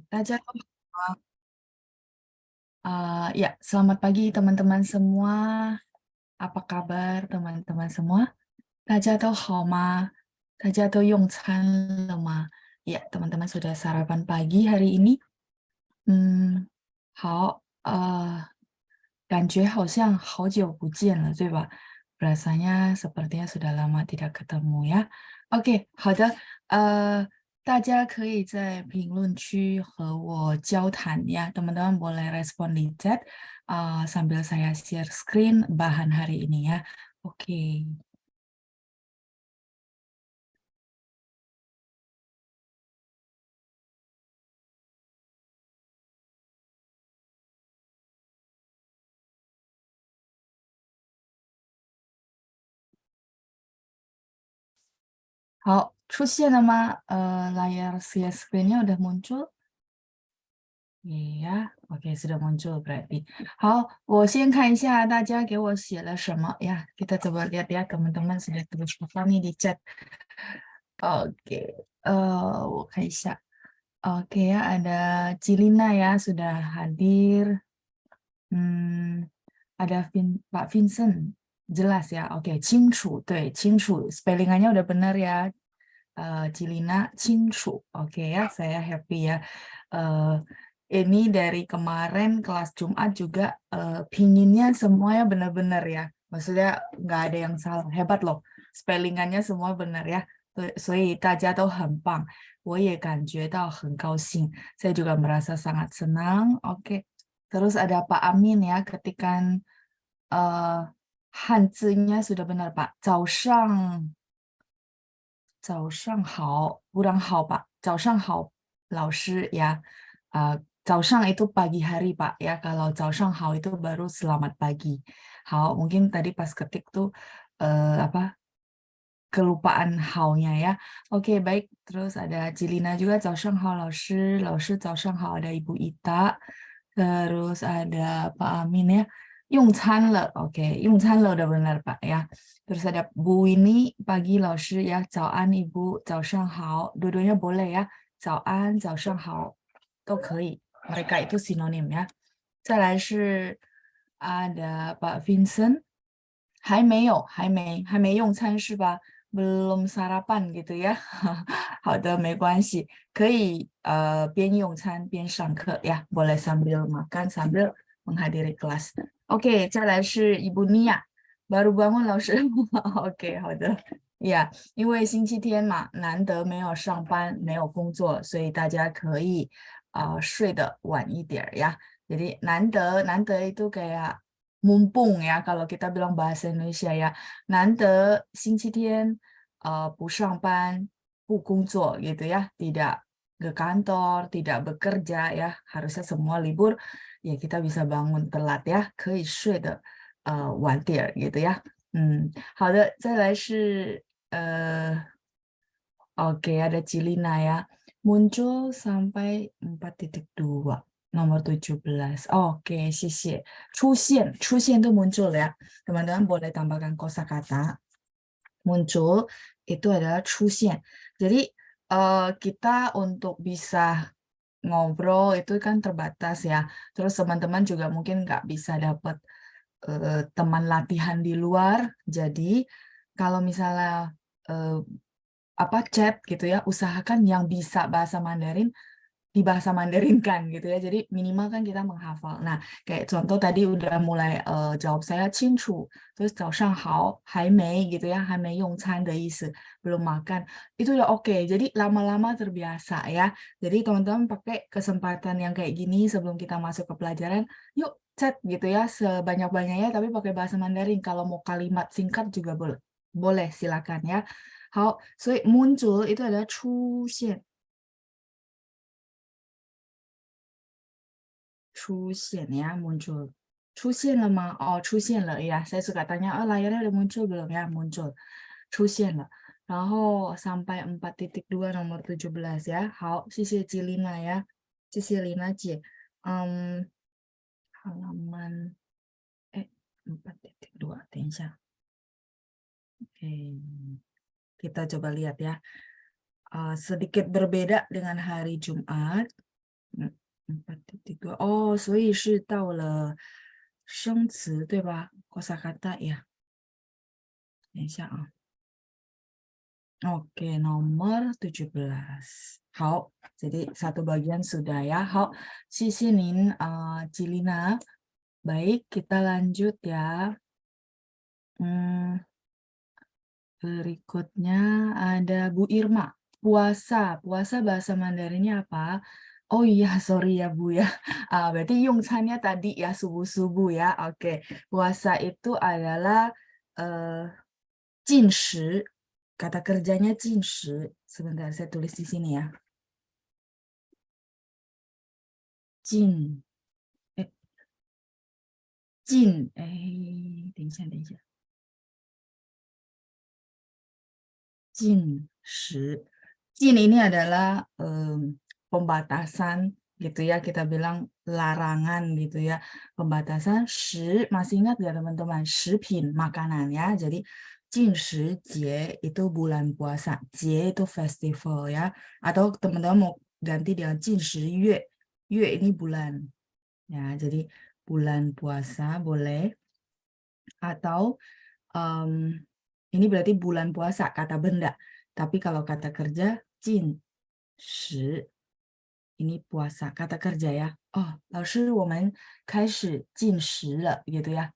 大家都好。Ya, selamat pagi teman-teman semua. Apa kabar teman-teman semua? 大家都好吗？大家都用餐了吗？ Ya, teman-teman sudah sarapan pagi hari ini? 好，感觉好像好久不见了，对吧？Rasanya sepertinya sudah lama tidak ketemu ya. Oke，好的，大家可以在评论区和我交谈ya. Teman-teman boleh respon di chat sambil saya share screen bahan hari ini ya. Oke. 好，出现了吗？layar share screen-nya udah muncul? Iya, oke sudah muncul berarti. 好，我先看一下大家给我写了什么呀。Kita coba lihat ya teman-teman sudah tulis apa nih di chat. Oke, 我看一下. Oke ya, ada Cilina ya sudah hadir. Hmm, ada Pak Vincent, jelas ya. Oke, 清楚，对，清楚. Spellingannya udah benar ya. Cilina, 清楚. Oke ya, saya happy ya. Eh, ini dari kemarin kelas Jumat juga pinginnya semuanya benar-benar ya. Maksudnya nggak ada yang salah. Hebat loh. Spellingannya semua benar ya. 所以大家都很棒，我也感觉到很高兴. Saya juga merasa sangat senang. Oke. Terus ada Pak Amin ya, ketikan Hanzinya sudah benar Pak. 早上好, kurang 好 Pak. 早上好, 老师 ya.早上 itu pagi hari Pak ya. Kalau 早上好 itu baru selamat pagi. 好, mungkin tadi pas ketik tuh apa kelupaan haunya ya. Oke, baik. Terus ada Cilina juga 早上好老师, 早上好 ada Ibu Ita. Terus ada Pak Amin ya. 用餐了, oke, 用餐了 udah benar Pak ya. Terus ada Bu Winnie, pagi 老师 ya. 早安 Ibu, 早上好. Dua-duanya boleh ya. 早安, 早上好 都可以. Mereka itu sinonim ya. 再来是 ada Pak Vincent. 还没用餐是吧？belum sarapan gitu ya. 好的，没关系，可以边用餐边上课 ya. Boleh sambil makan sambil menghadiri kelas. Oke, 再来是 Ibu Nia. Baru bangun 老师. Oke, 好的。Ya，因为星期天嘛，难得没有上班，没有工作，所以大家可以睡得晚一点儿ya. Jadi 难得 itu kayak mumpung ya kalau kita bilang bahasa Indonesia ya. 难得星期天 不上班不工作 gitu ya, tidak ke kantor, tidak bekerja ya, harusnya semua libur ya, kita bisa bangun telat ya, 可以睡得晚点 gitu ya. 好的，再来是oke, ada Cilina ya. Muncul sampai 4.2, nomor 17. Oke, 谢谢. 出现itu muncul ya. Teman-teman boleh tambahkan kosakata. Muncul itu adalah 出现. Jadi kita untuk bisa ngobrol itu kan terbatas ya. Terus teman-teman juga mungkin nggak bisa dapat teman latihan di luar. Jadi kalau misalnya eh, chat gitu ya, usahakan yang bisa bahasa Mandarin dibahasa Mandarinkan gitu ya. Jadi minimal kan kita menghafal. Nah, kayak contoh tadi udah mulai jawab saya 清楚, terus 早上好, 还没 gitu ya, 还没用餐 的意思, belum makan. Itu udah oke. Jadi lama-lama terbiasa ya. Jadi teman-teman pakai kesempatan yang kayak gini sebelum kita masuk ke pelajaran, yuk chat gitu ya sebanyak-banyaknya tapi pakai bahasa Mandarin. Kalau mau kalimat singkat juga boleh. Boleh, silakan ya. 好，所以muncul itu ada 出现ya, muncul. 出现了吗? Oh, 出现了 ya. Saya suka tanya, layarnya udah muncul belum ya? Muncul. 出现了. 然后 sampai 4.2 nomor 17 ya. 好，谢谢 Cilina ya. 谢谢 Lina 姐. Halaman 4.2. 等一下. Oke. Kita coba lihat ya. Sedikit berbeda dengan hari Jumat. 4.2 哦，所以是到了生词对吧？kosakata ya。等一下啊。Oke, nomor 17. 好，jadi satu bagian sudah ya. 好，谢谢您Cilina. Baik, kita lanjut ya. Berikutnya ada Bu Irma. Puasa. Puasa bahasa Mandarinnya apa? Oh iya, sorry ya Bu ya. Berarti yungcannya tadi ya subuh-subuh ya. Oke, puasa itu adalah jinshi. Kata kerjanya jinshi. Sebentar, saya tulis di sini ya. Jin. Eh, Jin. 等一下。Jin, shi. Jin ini adalah pembatasan gitu ya, kita bilang larangan gitu ya. Pembatasan shi, masih ingat gak teman-teman? Shipin, makanan ya. Jadi Jin Shi Jie itu bulan puasa. Jie itu festival ya. Atau teman-teman mau ganti dengan Jin Shi Yue. Yue ini bulan. Ya, jadi bulan puasa boleh. Atau ini berarti bulan puasa, kata benda. Tapi kalau kata kerja, jin, shi, ini puasa, kata kerja ya. Oh, 老师我们开始进食了 gitu ya.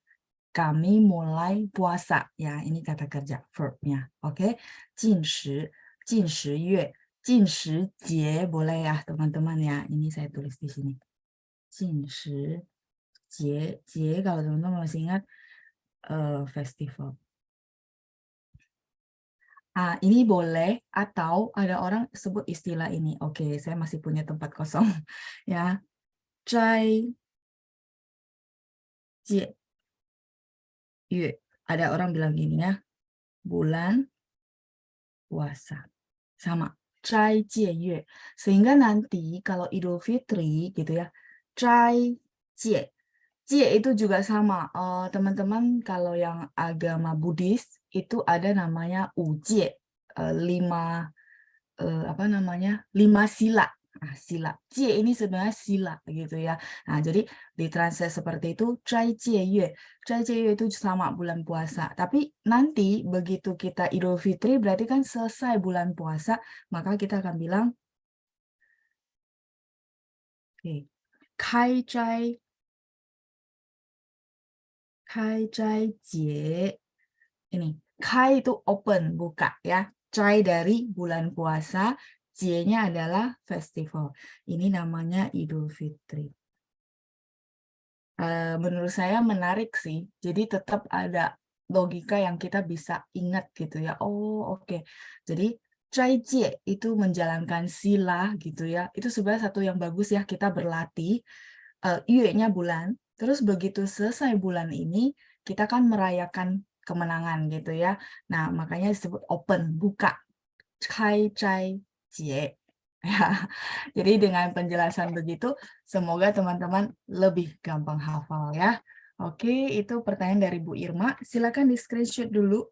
Kami mulai puasa ya, ini kata kerja verbnya. Oke, 进食, 进食月, 进食节 boleh ya teman-teman ya. Ini saya tulis di sini. 进食节, kalau teman-teman masih ingat festival. Ini boleh atau ada orang sebut istilah ini. Oke, saya masih punya tempat kosong ya. Zhai Jie Yue. Ada orang bilang gini ya. Bulan puasa. Sama. Zhai Jie Yue. Sehingga nanti kalau Idul Fitri gitu ya. Zhai Jie. Jie itu juga sama. Teman-teman kalau yang agama Buddhis itu ada namanya Ujie. 5 sila. Sila. Jie ini sebenarnya sila gitu ya. Nah, jadi ditranslate seperti itu, Zhai Jie Yue. Zhai Jie Yue itu sama bulan puasa. Tapi nanti begitu kita Idul Fitri berarti kan selesai bulan puasa, maka kita akan bilang Kai Zhai Jie. Ini Kai itu open, buka ya. Zhai dari bulan puasa, Jie-nya adalah festival. Ini namanya Idul Fitri. Menurut saya menarik sih. Jadi tetap ada logika yang kita bisa ingat gitu ya. Oh, oke. Jadi Zhai Jie itu menjalankan sila gitu ya. Itu sebenarnya satu yang bagus ya, kita berlatih. Yue-nya bulan. Terus begitu selesai bulan ini, kita kan merayakan kemenangan gitu ya. Nah, makanya disebut open, buka. Kai Zhai Jie. Ya, jadi dengan penjelasan begitu, semoga teman-teman lebih gampang hafal ya. Oke, itu pertanyaan dari Bu Irma. Silakan di screenshot dulu.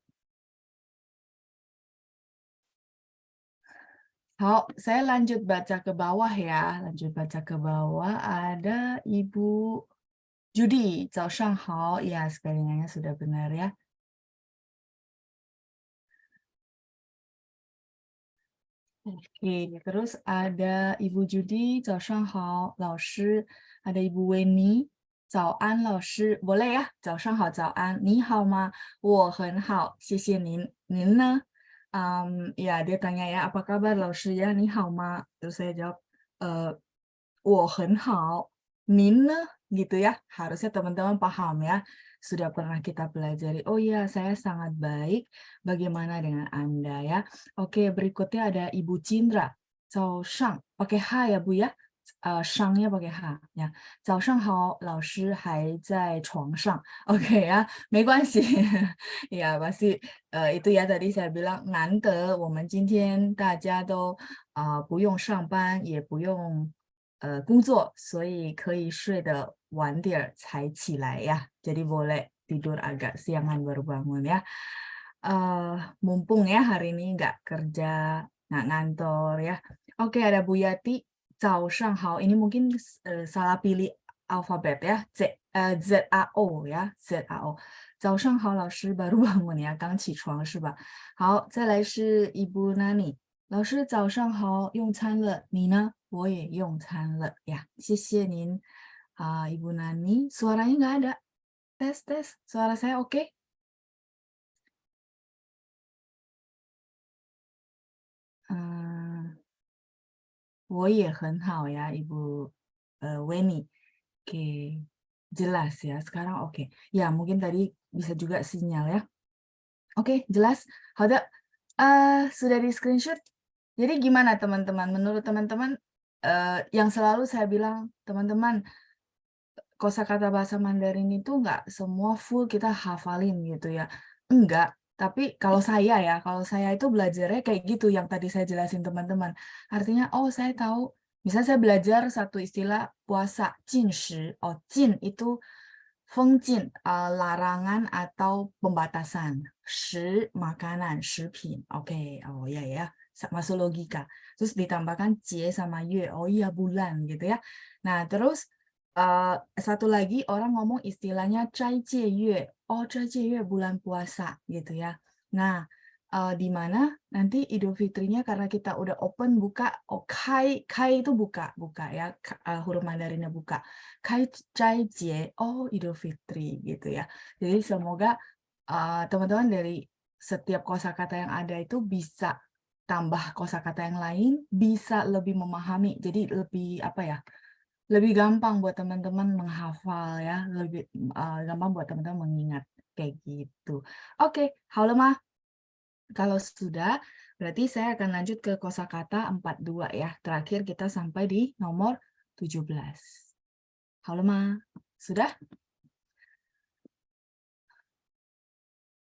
Saya lanjut baca ke bawah ya. Lanjut baca ke bawah. Ada Ibu Judy, 早上好. Ya, spellingnya sudah benar ya. Oke, terus ada Ibu Judy, 早上好, 老师. Ada Ibu Weni, 早安老师. Boleh ya? 早上好,早安. 你好吗? 我很好,谢谢您. 您呢? Ya, dia tanya ya, apa kabar 老师 ya? 你好吗? Terus saya jawab, 我很好. 您呢? Gitu ya. Harusnya teman-teman paham ya. Sudah pernah kita pelajari. Oh iya, saya sangat baik. Bagaimana dengan Anda ya? Oke, berikutnya ada Ibu Cindra. 早上 pakai H ya Bu ya. Shangnya pakai H ya. 早上好，老师还在床上. Oke ya, 没关系. Ya, pasti itu ya tadi saya bilang 难得我们今天大家都不用上班，也不用工作，所以可以睡得晚点儿才起来呀. Jadi boleh tidur agak siangan baru bangun ya. Mumpung ya hari ini nggak kerja, nggak ngantor ya. Oke, ada Bu Yati. Zaosanghao. Ini mungkin salah pilih alfabet ya. ZAO ya, ZAO. Zaosanghao 老师 baru bangun ya, 刚起床是吧？好，再来是 Ibu Nani。老师早上好，用餐了，你呢？我也用餐了呀，谢谢您Ibu Nani. Suaranya nggak ada. Tes, tes. Suara saya oke? 嗯，我也很好ya, Ibu Weni. Oke, jelas ya. Sekarang oke. Ya, mungkin tadi bisa juga sinyal ya. Oke, jelas. 好的. Sudah di screenshot. Jadi gimana teman-teman? Menurut teman-teman, yang selalu saya bilang, teman-teman, kosakata bahasa Mandarin itu nggak semua full kita hafalin gitu ya. Enggak, tapi kalau saya itu belajarnya kayak gitu yang tadi saya jelasin teman-teman. Artinya, oh saya tahu, misalnya saya belajar satu istilah puasa, jin shi. Oh, jin itu fengjin, larangan atau pembatasan. Shi, makanan, shipin. Oke, oh ya ya, masuk logika. Terus ditambahkan jie sama yue, oh iya bulan gitu ya. Nah, terus satu lagi orang ngomong istilahnya cai jie yue. Oh, cai jie yue bulan puasa gitu ya. Nah, di mana nanti Idul Fitrinya karena kita udah open buka, oh kai itu buka ya, huruf Mandarinnya buka. Kai cai jie, oh Idul Fitri gitu ya. Jadi semoga teman-teman dari setiap kosakata yang ada itu bisa tambah kosakata yang lain, bisa lebih memahami. Jadi lebih apa ya? Lebih gampang buat teman-teman menghafal ya, lebih gampang buat teman-teman mengingat kayak gitu. Oke, halo mah. Kalau sudah, berarti saya akan lanjut ke kosakata 42 ya. Terakhir kita sampai di nomor 17. Halo mah. Sudah?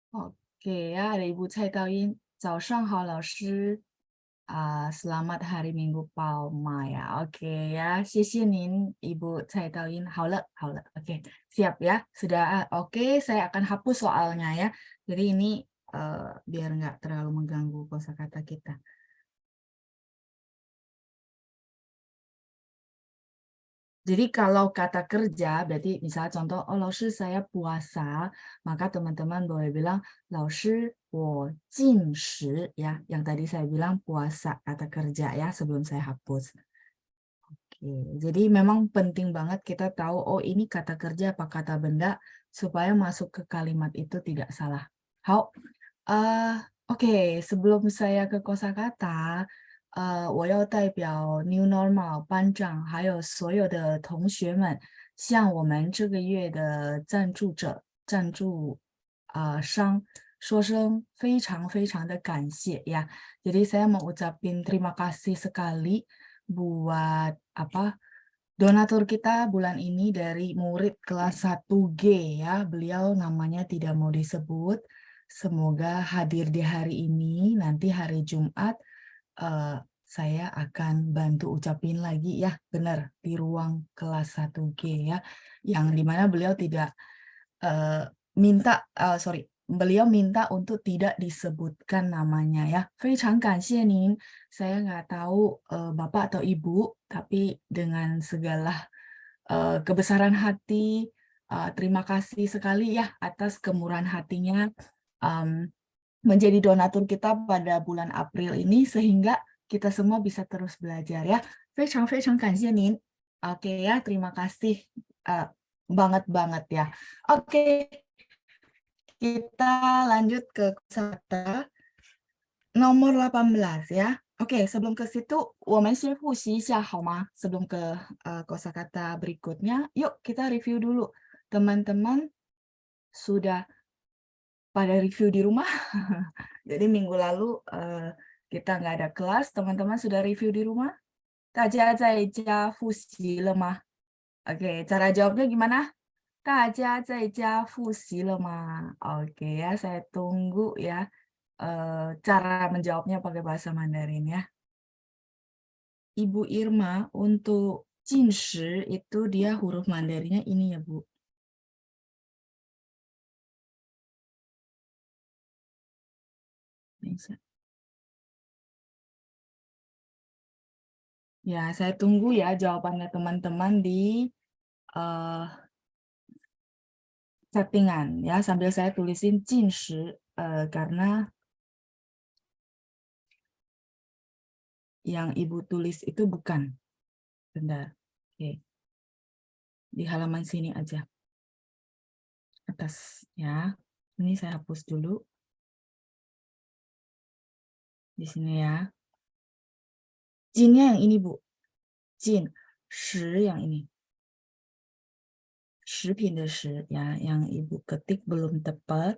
Oke ya, ada Ibu Cai Taoyin. 早上好, 老师. Selamat Hari Minggu Palma ya. Oke ya, 谢谢您 Ibu Cai Taoyin. 好了. Oke, siap ya. Sudah. Oke, saya akan hapus soalnya ya. Jadi ini biar nggak terlalu mengganggu kosakata kita. Jadi kalau kata kerja, berarti misalnya contoh, oh 老师 saya puasa, maka teman-teman boleh bilang 老师我进食 ya. Yang tadi saya bilang puasa, kata kerja ya sebelum saya hapus. Oke, jadi memang penting banget kita tahu, oh ini kata kerja apa kata benda, supaya masuk ke kalimat itu tidak salah. Hao, oke, sebelum saya ke kosakata, 我要代表 New Normal 班长还有所有的同学们，向我们这个月的赞助者、赞助商说声非常非常的感谢ya. Jadi saya mau ucapin terima kasih sekali buat donatur kita bulan ini dari murid kelas 1G ya. Beliau namanya tidak mau disebut. Semoga hadir di hari ini, nanti hari Jumat saya akan bantu ucapin lagi ya, benar di ruang kelas 1G ya, yang dimana beliau tidak beliau minta untuk tidak disebutkan namanya ya. 非常感谢您. Saya nggak tahu Bapak atau Ibu, tapi dengan segala kebesaran hati, terima kasih sekali ya atas kemurahan hatinya menjadi donatur kita pada bulan April ini sehingga kita semua bisa terus belajar ya. 非常非常感谢您. Oke ya, terima kasih banget ya. Oke, kita lanjut ke kosakata nomor 18 ya. Oke, sebelum ke situ, 我们先复习一下好吗? Sebelum ke kosakata berikutnya, yuk kita review dulu. Teman-teman sudah pada review di rumah. Jadi minggu lalu kita nggak ada kelas, teman-teman sudah review di rumah? 大家在家复习了吗? Oke, cara jawabnya gimana? 大家在家复习了吗? Oke ya, saya tunggu ya cara menjawabnya pakai bahasa Mandarin ya. Ibu Irma, untuk Jinshi itu dia huruf Mandarinnya ini ya, Bu. Bisa. Ya, saya tunggu ya jawabannya teman-teman di settingan ya, sambil saya tulisin jinshi karena yang Ibu tulis itu bukan. Bentar. Oke. Di halaman sini aja. Atas ya. Ini saya hapus dulu. Di sini ya. Jinnya yang ini, Bu. Jin. Shi yang ini. Shipin de shi ya, yang Ibu ketik belum tepat.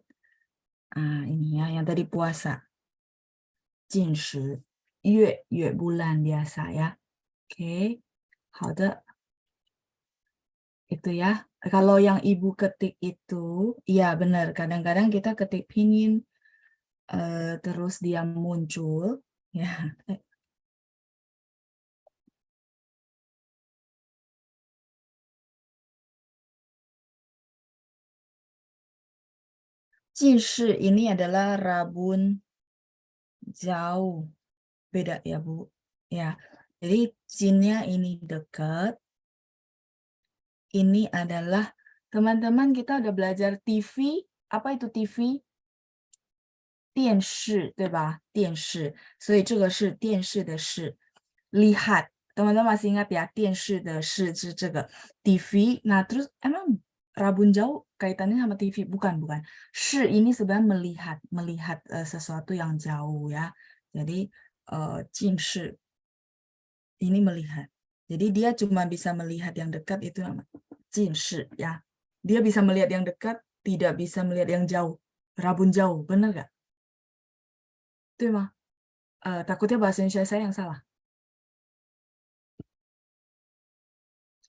Ini ya, yang tadi puasa. Jin shi. Yue bulan biasa ya. Oke. 好的. Itu ya. Kalau yang Ibu ketik itu, ya benar. Kadang-kadang kita ketik pinyin terus dia muncul ya. Jinshi ini adalah rabun jauh. Beda ya, Bu. Ya. Jadi jinnya ini dekat. Ini adalah teman-teman kita udah belajar TV. Apa itu TV? 电视，对吧？电视，所以这个是电视的视，lihat. Teman-teman masih ingat ya, 电视的视是这个 TV. Nah, terus emang rabun jauh kaitannya sama TV? Bukan, bukan. Shi ini sebenarnya melihat sesuatu yang jauh ya. Jadi jin shi ini melihat. Jadi dia cuma bisa melihat yang dekat itu namanya jin shi ya. Dia bisa melihat yang dekat, tidak bisa melihat yang jauh. Rabun jauh, benar nggak? 对吗？takutnya bahasa Indonesia saya yang salah.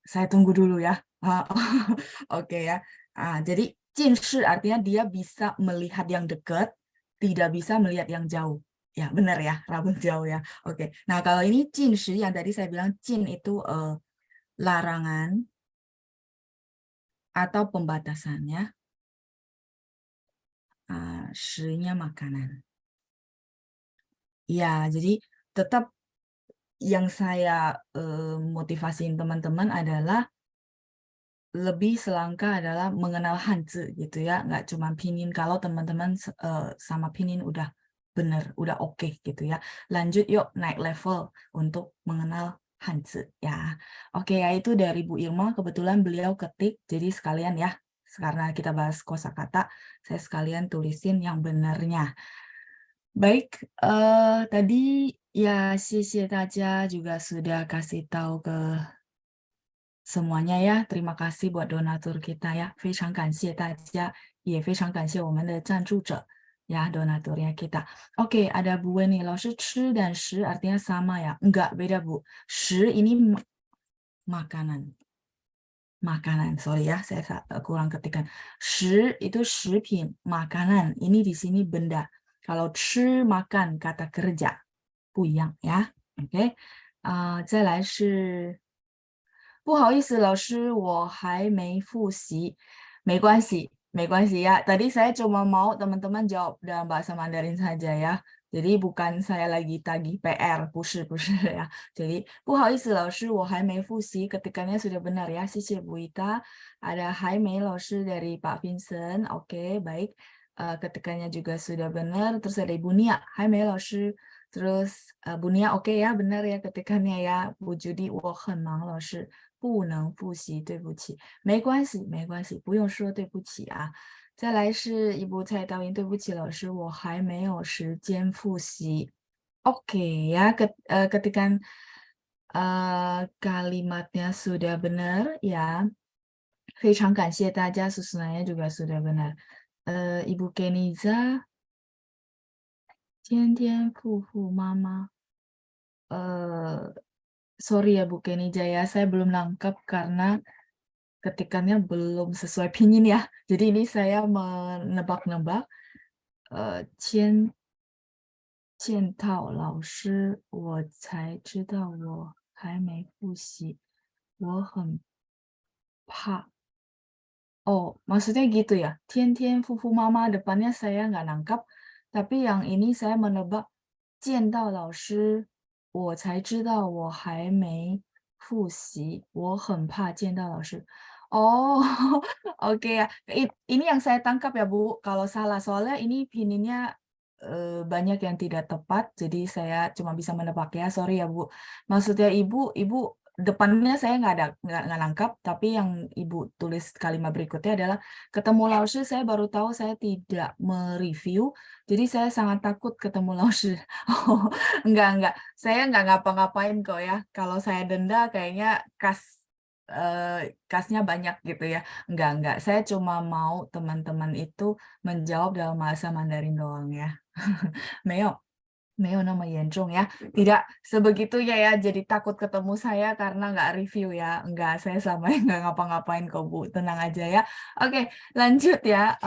Saya tunggu dulu ya. Oke ya. Jadi jinshi artinya dia bisa melihat yang dekat, tidak bisa melihat yang jauh. Ya, benar ya, rabun jauh ya. Oke. Nah, kalau ini jinshi yang tadi saya bilang jin itu larangan atau pembatasannya. Shi-nya makanan. Ya, jadi tetap yang saya motivasiin teman-teman adalah lebih selangkah adalah mengenal Hanzi gitu ya, nggak cuma pinyin. Kalau teman-teman sama pinyin udah bener, udah oke gitu ya, lanjut yuk naik level untuk mengenal Hanzi ya. Oke ya, itu dari Bu Irma, kebetulan beliau ketik, jadi sekalian ya, karena kita bahas kosakata, saya sekalian tulisin yang benernya. Baik, tadi ya, 谢谢大家 juga sudah kasih tahu ke semuanya ya. Terima kasih buat donatur kita ya. 非常感谢大家，也非常感谢我们的赞助者ya, donaturnya kita. Oke, ada Bu Weni. 老师吃 dan 食 artinya sama ya? Enggak, beda Bu. 食 ini makanan. Makanan, sorry ya, saya kurang ketikan. 食 itu 食品, makanan. Ini di sini benda. Kalau 吃 makan, kata kerja. 不一样呀。OK，再来是不好意思，老师，我还没复习。没关系，没关系ya. Tadi saya cuma mau teman-teman jawab dalam bahasa Mandarin saja ya. Jadi bukan saya lagi tagih PR, 不是ya. Jadi 不好意思，老师，我还没复习. Ketikannya sudah benar ya. 谢谢 Bu Ita. Ada 还没 老师 dari Pak Vincent. Oke, baik. Ketikannya juga sudah benar. Terus ada Ibu Nia. 还没老师. Terus Bu Nia oke ya, benar ya ketikannya ya. Bu Judy, 我很忙，老师。不能复习，对不起，没关系，没关系，不用说对不起啊。再来是一部菜导演，对不起老师，我还没有时间复习。Oke ya, ketikan kalimatnya sudah benar ya. 非常感谢大家，susunannya juga sudah benar. Ibu Keniza, 天天复复妈妈。Sorry ya Bu Kenny Jaya, saya belum nangkep karena ketikannya belum sesuai pinyin ya. Jadi ini saya menebak-nebak. 签套老师，我才知道我还没复习，我很怕。Oh, maksudnya gitu ya. 天天 fufu mama depannya saya nggak nangkap, tapi yang ini saya menebak 见到老师我才知道我还没复习，我很怕见到老师。Oh, oke ya. Ini yang saya tangkap ya Bu, kalau salah soalnya ini pininnya banyak yang tidak tepat, jadi saya cuma bisa menebak ya. Sorry ya Bu. Maksudnya Ibu depannya saya nggak nangkap, tapi yang Ibu tulis kalimat berikutnya adalah ketemu Lao Shi, saya baru tahu saya tidak mereview, jadi saya sangat takut ketemu Lao Shi. Oh, enggak. Saya nggak ngapa-ngapain kok ya. Kalau saya denda kayaknya kasnya banyak gitu ya. Enggak. Saya cuma mau teman-teman itu menjawab dalam bahasa Mandarin doang ya. 没有那么严重 ya. Tidak sebegitunya ya, jadi takut ketemu saya karena nggak review ya. Enggak, saya sama nggak ngapa-ngapain kok Bu. Tenang aja ya. Oke, lanjut ya.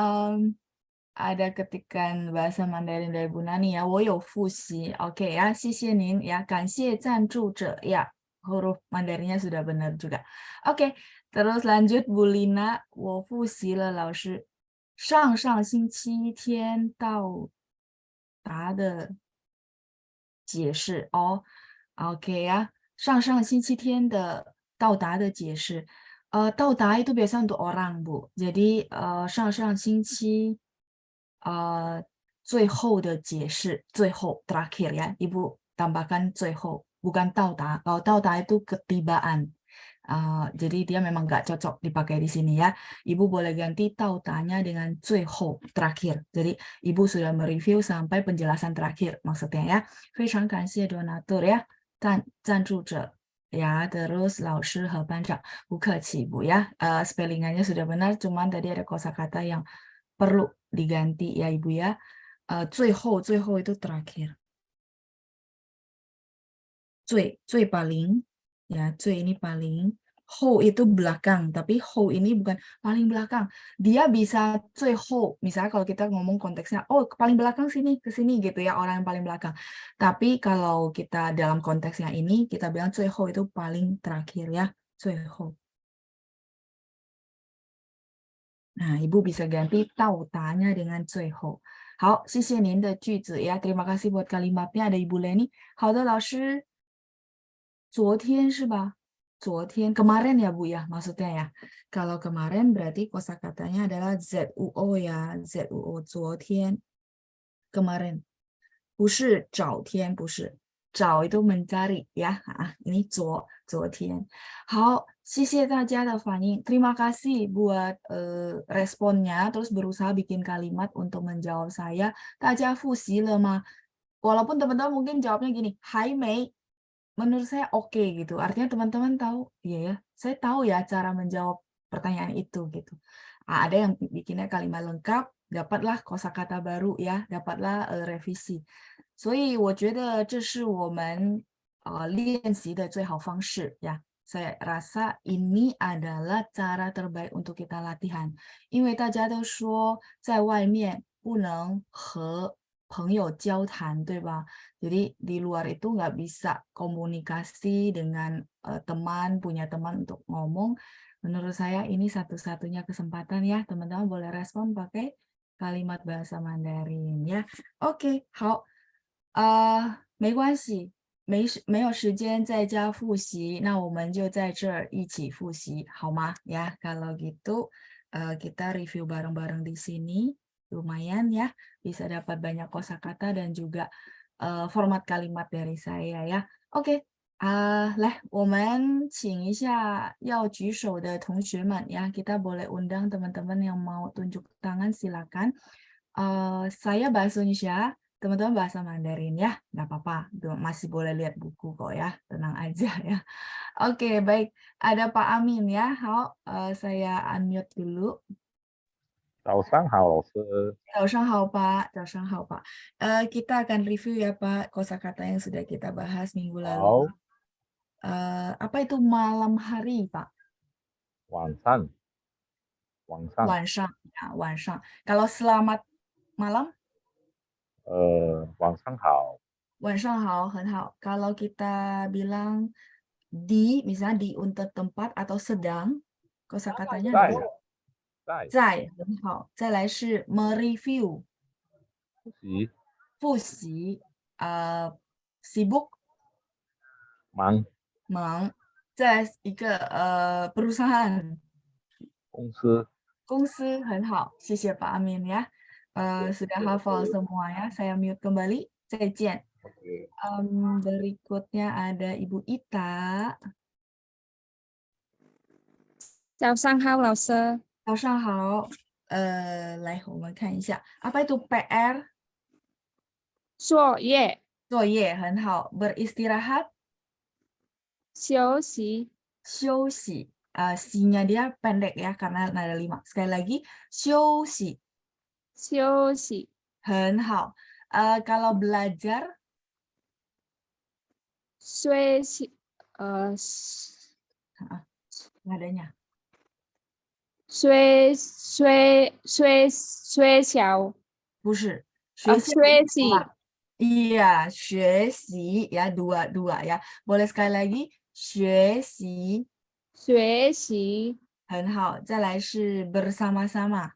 Ada ketikan bahasa Mandarin dari Bu Nani ya. 我有复习. Oke ya, 谢谢您 ya. 感谢赞助者 ya. Huruf Mandarinnya sudah benar juga. Oke, terus lanjut Bu Lina. 我复习了老师上上星期天到达的解释哦。Oke ya, 上上星期天的到达的解释。到达 itu biasa untuk orang, Bu. Jadi 上上星期 最后的解释，最后 terakhir ya, Ibu tambahkan 最后, bukan 到达. Kalau 到达 itu ketibaan. Jadi dia memang nggak cocok dipakai di sini ya. Ibu boleh ganti 到达nya dengan 最后 terakhir. Jadi Ibu sudah mereview sampai penjelasan terakhir maksudnya ya. 非常感谢 donatur ya, 赞助者 ya, terus 老师和班长, 不客气Bu ya. Spellingannya sudah benar, cuman tadi ada kosakata yang perlu diganti ya Ibu ya. 最后 itu terakhir. 最 paling ya, 最 ini paling, 后 itu belakang, tapi 后 ini bukan paling belakang. Dia bisa 最后, misalnya kalau kita ngomong konteksnya, oh paling belakang sini, ke sini gitu ya, orang yang paling belakang. Tapi kalau kita dalam konteksnya ini, kita bilang 最后 itu paling terakhir ya, 最后. Nah, Ibu bisa ganti 到达nya dengan 最后. 好，谢谢您的句子 ya. Terima kasih buat kalimatnya. Ada Ibu Leni. 好的，老师。昨天是吧？昨天 kemarin ya Bu ya maksudnya ya. Kalau kemarin berarti kosakatanya adalah ZUO ya. ZUO 昨天 kemarin. 不是找天，不是找 itu mencari ya. Ini 昨天. 好，谢谢大家的反应. Terima kasih buat responnya, terus berusaha bikin kalimat untuk menjawab saya. 大家复习了吗？ Walaupun teman-teman mungkin jawabnya gini, 还没. Menurut saya oke gitu. Artinya teman-teman tahu, iya ya, saya tahu ya cara menjawab pertanyaan itu gitu. Ada yang bikinnya kalimat lengkap, dapatlah kosakata baru ya, dapatlah revisi. 所以我觉得这是我们练习的最好方式 ya. Saya rasa ini adalah cara terbaik untuk kita latihan. 因为大家都说在外面不能和朋友交谈，对吧？ Jadi di luar itu nggak bisa komunikasi dengan teman, punya teman untuk ngomong. Menurut saya ini satu-satunya kesempatan ya, teman-teman boleh respon pakai kalimat bahasa Mandarin ya. Oke, 好，没关系，没有时间在家复习，那我们就在这儿一起复习，好吗？Ya, kalau gitu kita review bareng-bareng di sini, lumayan ya, bisa dapat banyak kosakata dan juga format kalimat dari saya ya. Oke, 来，我们请一下要举手的同学们ya, kita boleh undang teman-teman yang mau tunjuk tangan silakan. Saya bahasa Indonesia, teman-teman bahasa Mandarin ya, nggak apa-apa, masih boleh lihat buku kok ya, tenang aja ya. Oke, baik, ada Pak Amin ya. Saya unmute dulu. 早上好，老师。早上好Pak, 早上好Pak. Kita akan review ya Pak, kosakata yang sudah kita bahas minggu lalu. 好， Apa itu malam hari Pak? 晚上，晚上， 晚上ya, 晚上. Kalau selamat malam? 晚上好， 晚上好, 很好. Kalau kita bilang di, misalnya di untuk tempat atau sedang, kosakatanya 在 adalah 在在，很好。再来是 mereview, 复习，复习, sibuk, 忙忙。再来一个perusahaan，公司公司很好，谢谢Pak Amin ya. Sudah hafal semua ya. Saya mute kembali. 再见. OK Berikutnya ada Ibu Ita. 早上好，老师。早上好。来，我们看一下apa itu PR 作业、作业很好。Beristirahat 休息、休息。Si-nya dia pendek ya karena nada 5. Sekali lagi 休息休息、很好。kalau belajar 学习，nadanya 学校，不是学校学习， iya 学习 ya dua ya. Boleh sekali lagi 学习学习，很好。再来是 bersama-sama。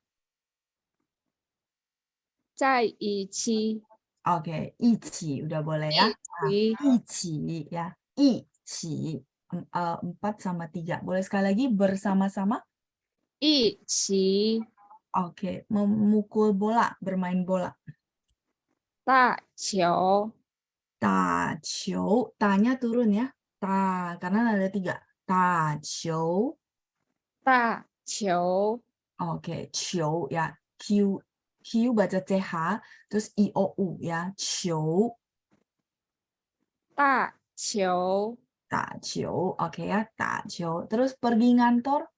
在一起， Oke, 一起 udah boleh ya. 一起， 一起ya, 一起. 4 sama 3. Boleh sekali lagi bersama-sama. 一起 Oke, memukul bola, bermain bola. 打球， 打球, tanya turun ya. Karena ada 3. 打球. 打球， Oke, 球 ya. Q baca CH, terus IOU ya. 球. 打球， 打球. Oke ya, 打球. Terus pergi ngantor.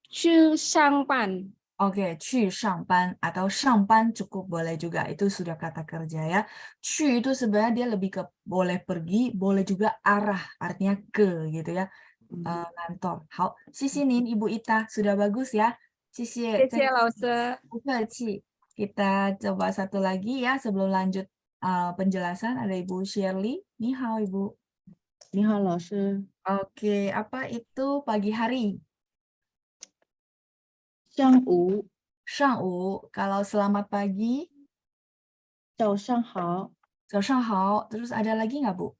去上班， Oke, 去上班 atau 上班 cukup boleh juga. Itu sudah kata kerja ya. 去 itu sebenarnya dia lebih ke boleh pergi, boleh juga arah, artinya ke gitu ya. Ngantor. 好，谢谢您 Ibu Ita, sudah bagus ya. 谢谢，谢谢老师。不客气. Kita coba satu lagi ya sebelum lanjut penjelasan. Ada Ibu Shirley. Ni hao Ibu. 你好，老师， Oke, apa itu pagi hari? 上午，上午. Kalau selamat pagi, 早上好，早上好. Terus ada lagi nggak Bu?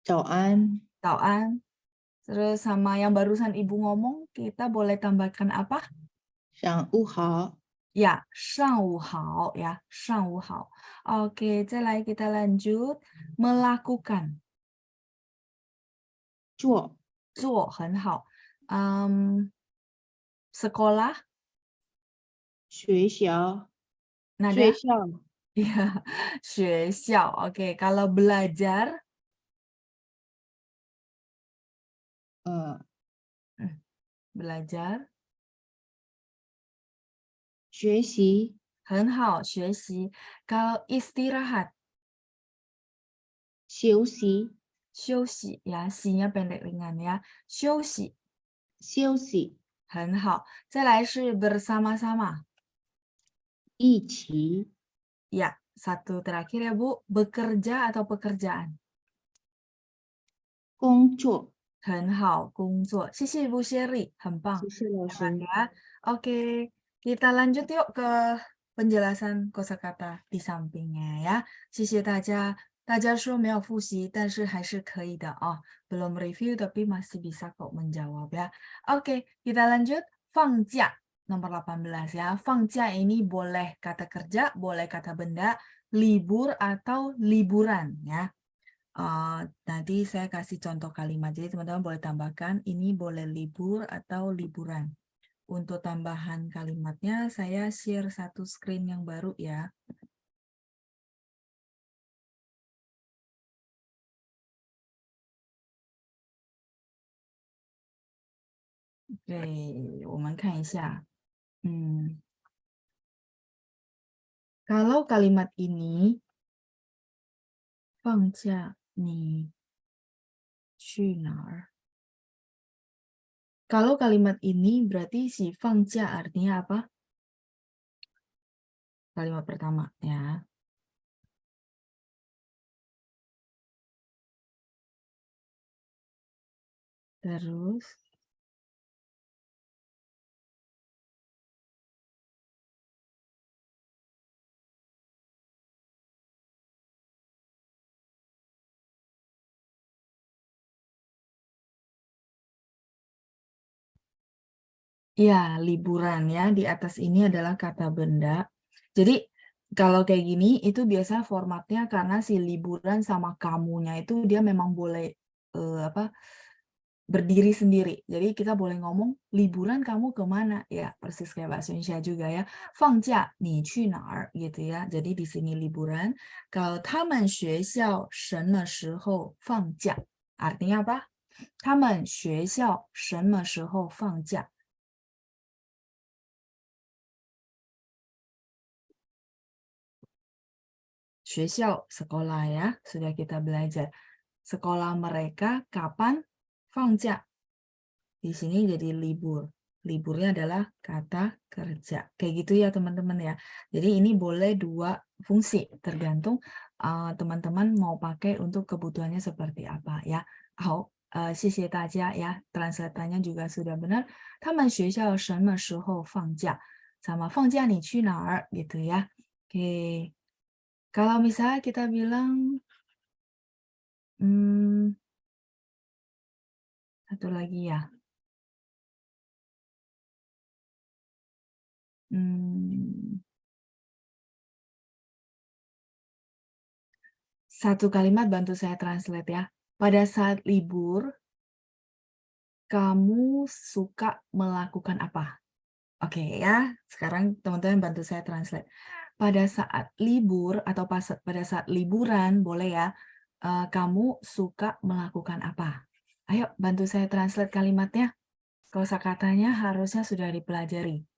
早安， Tauan. Terus sama yang barusan Ibu ngomong, kita boleh tambahkan apa? 上午好， Ya, 上午好 ya, 上午好. Oke, kita lanjut. Melakukan. 做，做很好. Sekolah. 学校， Nada. 学校， Ya, 学校. Oke, kalau belajar. 呃， Belajar. 学习，很好, 学习. Kalau istirahat. 休息，休息 ya, si-nya pendek ringan ya. 休息休息，很好。再来是 bersama-sama. 一起， Ya, satu terakhir ya Bu. Bekerja atau pekerjaan. 工作，很好，工作。谢谢Bu Sherry, 很棒. 谢谢老师。 Ya. Oke, kita lanjut yuk ke penjelasan kosakata di sampingnya ya. 谢谢大家。大家说没有复习，但是还是可以的哦。Belum review tapi masih bisa kok menjawab ya. Oke, kita lanjut. 放假 nomor 18 ya. 放假 ini boleh kata kerja, boleh kata benda, libur atau liburan ya. Nanti saya kasih contoh kalimat. Jadi teman-teman boleh tambahkan ini boleh libur atau liburan. Untuk tambahan kalimatnya saya share satu screen yang baru ya. Oke, 我们看一下. Kalau kalimat ini 放假你去哪儿? Kalau kalimat ini berarti si 放假 artinya apa? Kalimat pertama ya. Terus Ya, liburan ya. Di atas ini adalah kata benda. Jadi kalau kayak gini itu biasa formatnya karena si liburan sama kamunya itu dia memang boleh berdiri sendiri. Jadi kita boleh ngomong liburan kamu kemana? Ya, persis kayak bahasa Indonesia juga ya. 放假你去哪儿 gitu ya. Jadi di sini liburan. Kalau 他们学校什么时候放假? Artinya apa? 他们学校什么时候放假? Syesiao, sekolah ya, sudah kita belajar. Sekolah mereka kapan? Fangja. Di sini jadi libur. Liburnya adalah kata kerja. Kayak gitu ya teman-teman ya. Jadi ini boleh dua fungsi, tergantung teman-teman mau pakai untuk kebutuhannya seperti apa ya. 好，谢谢大家ya. Translatannya juga sudah benar. 他们学校什么时候放假? Sama 放假你去哪儿 gitu ya. Oke. Kalau misalnya kita bilang satu lagi ya. Satu kalimat bantu saya translate ya. Pada saat libur, kamu suka melakukan apa? Oke ya, sekarang teman-teman bantu saya translate. Pada saat libur atau pada saat liburan, boleh ya, kamu suka melakukan apa? Ayo bantu saya translate kalimatnya. Kosakatanya harusnya sudah dipelajari.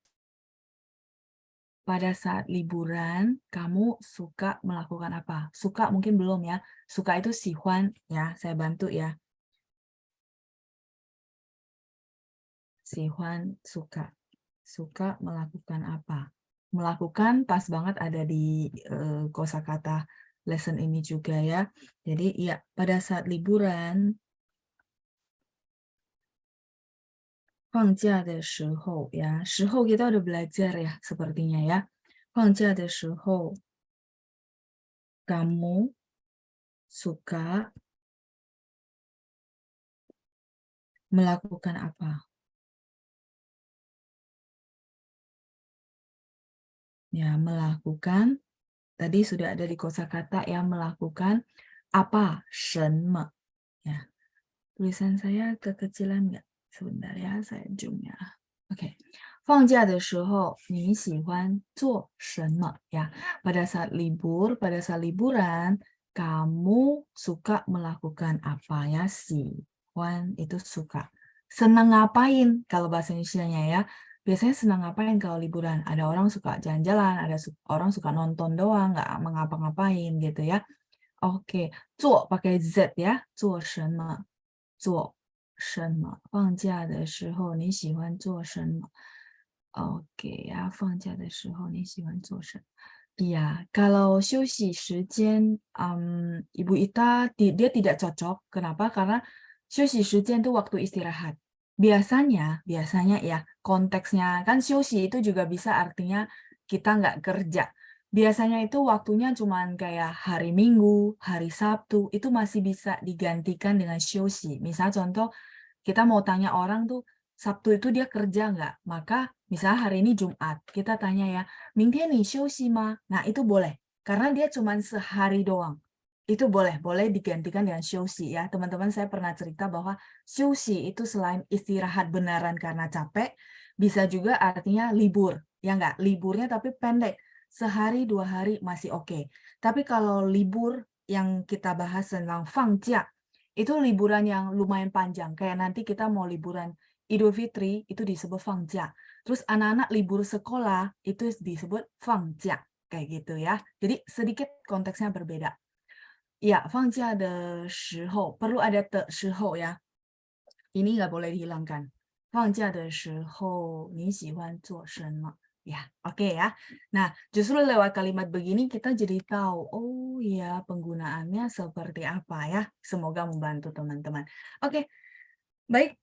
Pada saat liburan, kamu suka melakukan apa? Suka mungkin belum ya. Suka itu sihuan ya, saya bantu ya. Sihuan, suka. Suka melakukan apa? Melakukan pas banget ada di kosakata lesson ini juga ya. Jadi ya, pada saat liburan, 放假的时候 ya, 时候 kita udah belajar ya sepertinya ya. 放假的时候 kamu suka melakukan apa? Ya, melakukan. Tadi sudah ada di kosakata ya, melakukan apa? 什么 ya. Tulisan saya kekecilan nggak? Sebentar ya, saya zoom ya. Oke. 放假的时候你喜欢做什么 ya? Pada saat libur, pada saat liburan, kamu suka melakukan apa ya? Sihuan itu suka. Senang ngapain kalau bahasa Indonesianya ya? Biasanya senang ngapain kalau liburan? Ada orang suka jalan-jalan, ada orang suka nonton doang, nggak mengapa-ngapain gitu ya. Oke, 做 pakai Z ya, 做什么？做什么？放假的时候你喜欢做什么？Oke ya, 放假的时候你喜欢做什么？Iya, kalau 休息时间, Ibu Ita dia tidak cocok. Kenapa? Karena 休息时间 itu waktu istirahat. Biasanya ya, konteksnya kan 休息 itu juga bisa artinya kita nggak kerja. Biasanya itu waktunya cuman kayak hari Minggu, hari Sabtu, itu masih bisa digantikan dengan 休息. Misal contoh, kita mau tanya orang tuh, Sabtu itu dia kerja nggak? Maka misalnya hari ini Jumat, kita tanya ya, 明天你休息吗? Nah itu boleh, karena dia cuman sehari doang. Itu boleh digantikan dengan 休息 ya. Teman-teman saya pernah cerita bahwa 休息 itu selain istirahat beneran karena capek, bisa juga artinya libur. Ya nggak? Liburnya tapi pendek. Sehari, 2 hari masih oke. Tapi kalau libur yang kita bahas tentang 放假, itu liburan yang lumayan panjang. Kayak nanti kita mau liburan Idul Fitri, itu disebut 放假. Terus anak-anak libur sekolah, itu disebut 放假. Kayak gitu ya. Jadi sedikit konteksnya berbeda. Ya, 放假的时候 perlu ada 的时候 ya. Ini nggak boleh dihilangkan. 放假的时候你喜欢做什么? Ya, oke ya. Nah, justru lewat kalimat begini kita jadi tahu, oh ya penggunaannya seperti apa ya. Semoga membantu teman-teman. Oke, baik.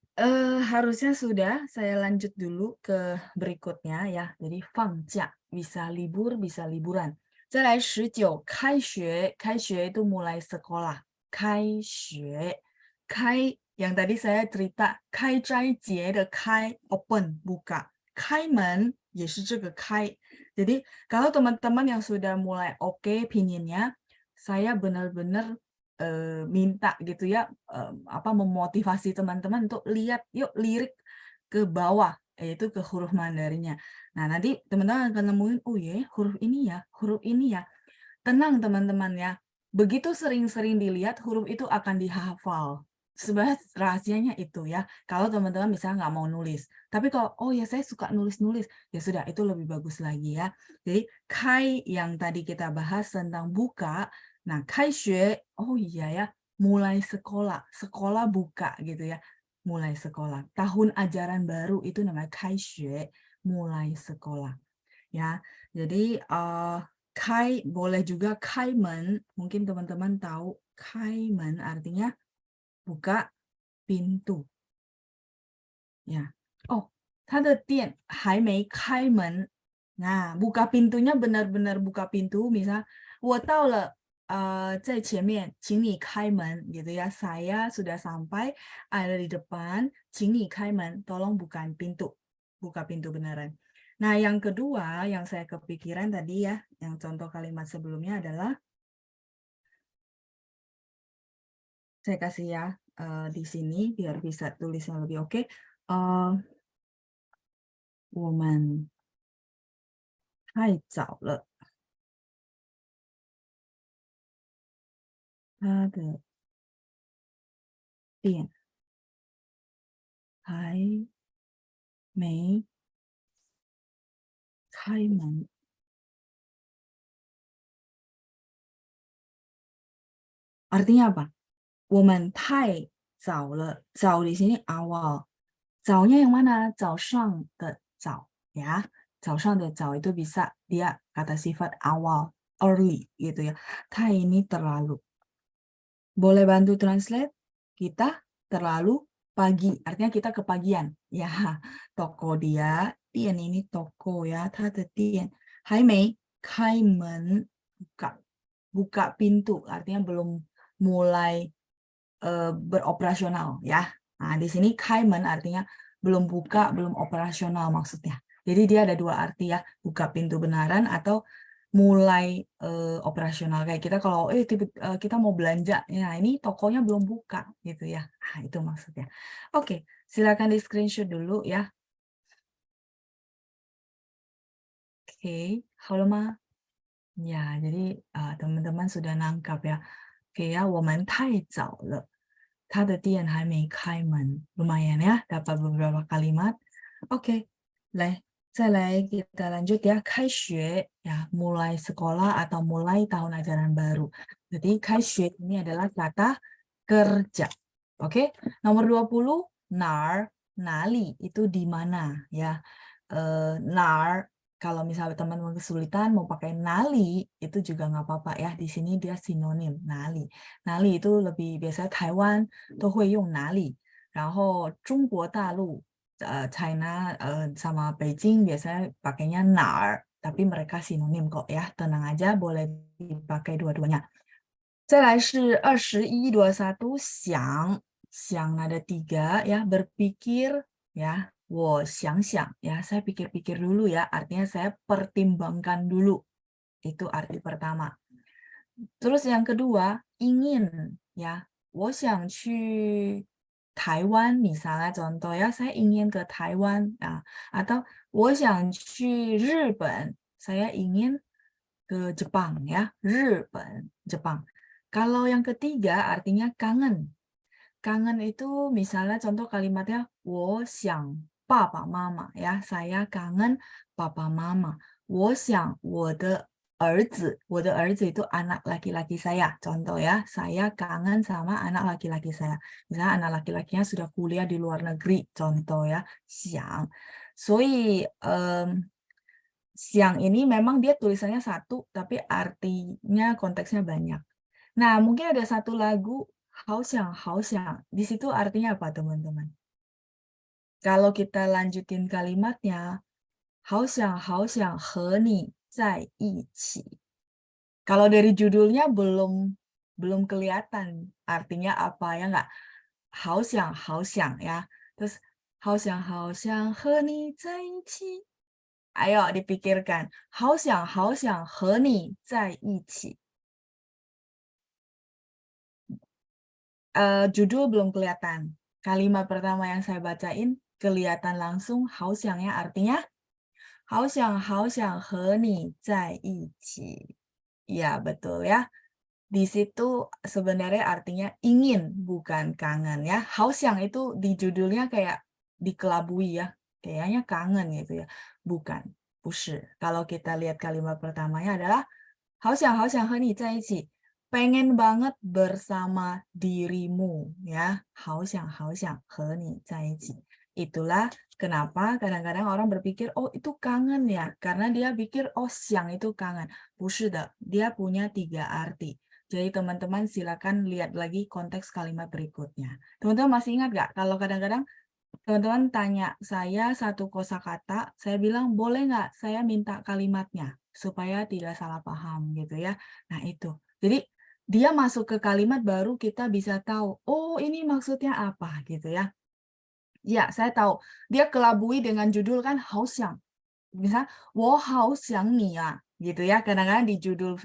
Harusnya sudah. Saya lanjut dulu ke berikutnya ya. Jadi 放假 bisa libur, bisa liburan. 再来19, 开学 itu mulai sekolah. 开学开 yang tadi saya cerita 开斋节的开 open buka, 开门也是这个开. Jadi kalau teman-teman yang sudah mulai oke pinginnya, saya benar-benar minta gitu ya, memotivasi teman-teman untuk lihat yuk lirik ke bawah, yaitu ke huruf Mandarinnya. Nah, nanti teman-teman akan nemuin, oh ya huruf ini ya. Tenang teman-teman ya, begitu sering-sering dilihat huruf itu akan dihafal. Sebenarnya rahasianya itu ya, kalau teman-teman misalnya nggak mau nulis. Tapi kalau, oh ya saya suka nulis-nulis, ya sudah itu lebih bagus lagi ya. Jadi kai yang tadi kita bahas tentang buka, nah kai xue, oh iya ya, mulai sekolah, sekolah buka gitu ya. Mulai sekolah. Tahun ajaran baru itu namanya kai xue, mulai sekolah. Ya, jadi kai boleh juga kaimen, mungkin teman-teman tahu kaimen artinya buka pintu. Ya. Oh, 它的店还没开门. Nah, buka pintunya benar-benar buka pintu, misal 我到了在前面，请你开门 gitu ya. Saya sudah sampai ada di depan, 请你开门, tolong buka pintu. Buka pintu beneran. Nah, yang kedua yang saya kepikiran tadi ya, yang contoh kalimat sebelumnya adalah saya kasih ya di sini biar bisa tulisnya lebih oke. 我们太早了，他的店还没开门。Artinya apa? 我们太早了，早 di sini awal. 早nya yang mana? 早上的早 ya. 早上的早 itu bisa dia kata sifat awal, early gitu ya. 太 ini terlalu. Boleh bantu translate? Kita terlalu pagi, artinya kita kepagian. Ya, toko dia, 店 ini toko ya, 他的店还没开门 buka. Buka pintu, artinya belum mulai beroperasional ya. Nah, di sini kaimen artinya belum buka, belum operasional maksudnya. Jadi dia ada dua arti ya, buka pintu benaran atau mulai operasional. Kayak kita kalau kita mau belanja, ya ini tokonya belum buka gitu ya. Nah, itu maksudnya. Oke, silakan di screenshot dulu ya. Oke, halaman. Ya, jadi teman-teman sudah nangkap ya. Oke ya, 我们太早了。他的店还没开门. Lumayan ya, dapat beberapa kalimat. Oke,再来 kita lanjut ya. 开学 ya, mulai sekolah atau mulai tahun ajaran baru. Jadi 开学 ini adalah kata kerja. Oke, nomor 20, 哪儿, nali itu di mana ya. 哪儿 kalau misalnya teman-teman kesulitan mau pakai nali itu juga nggak apa-apa ya. Di sini dia sinonim nali. Nali itu lebih biasa Taiwan 都会用哪里，然后中国大陆China sama Beijing biasanya pakainya 哪儿, tapi mereka sinonim kok ya. Tenang aja, boleh dipakai dua-duanya. 再来是21, 21, 想 ada 3 ya, berpikir ya. 我想想 ya, saya pikir-pikir dulu ya, artinya saya pertimbangkan dulu. Itu arti pertama. Terus yang kedua, ingin ya. 我想去台湾 misalnya contoh ya, saya ingin ke Taiwan ya. Atau 我想去日本, saya ingin ke Jepang ya, 日本, Jepang. Kalau yang ketiga artinya kangen. Kangen itu misalnya contoh kalimatnya 我想爸爸妈妈 ya, saya kangen papa mama. 我想我的儿子itu anak laki-laki saya. Contoh ya, saya kangen sama anak laki-laki saya. Misalnya anak laki-lakinya sudah kuliah di luar negeri, contoh ya, 想. 所以 siang ini memang dia tulisannya satu, tapi artinya konteksnya banyak. Nah, mungkin ada satu lagu 好想好想, di situ artinya apa teman-teman? Kalau kita lanjutin kalimatnya, 好想好想和你在一起. Kalau dari judulnya belum kelihatan artinya apa ya nggak? 好想好想 ya. Terus 好想好想和你在一起. Ayo dipikirkan. 好想好想和你在一起. Judul belum kelihatan. Kalimat pertama yang saya bacain kelihatan langsung 好想 ya, artinya 好想好想和你在一起. Ya, betul ya. Di situ sebenarnya artinya ingin, bukan kangen ya. 好想 itu di judulnya kayak dikelabui ya. Kayaknya kangen gitu ya. Bukan, 不是. Kalau kita lihat kalimat pertamanya adalah 好想好想和你在一起. Pengen banget bersama dirimu ya. 好想好想和你在一起. Itulah kenapa kadang-kadang orang berpikir, oh itu kangen ya. Karena dia pikir, oh siang itu kangen. 不是的, dia punya 3 arti. Jadi teman-teman silakan lihat lagi konteks kalimat berikutnya. Teman-teman masih ingat nggak kalau kadang-kadang teman-teman tanya saya satu kosakata, saya bilang boleh nggak saya minta kalimatnya supaya tidak salah paham gitu ya. Nah itu. Jadi dia masuk ke kalimat baru kita bisa tahu, oh ini maksudnya apa gitu ya. Ya, saya tahu. Dia kelabui dengan judul kan 好想. Misal 我好想你啊 gitu ya. Kadang-kadang di judul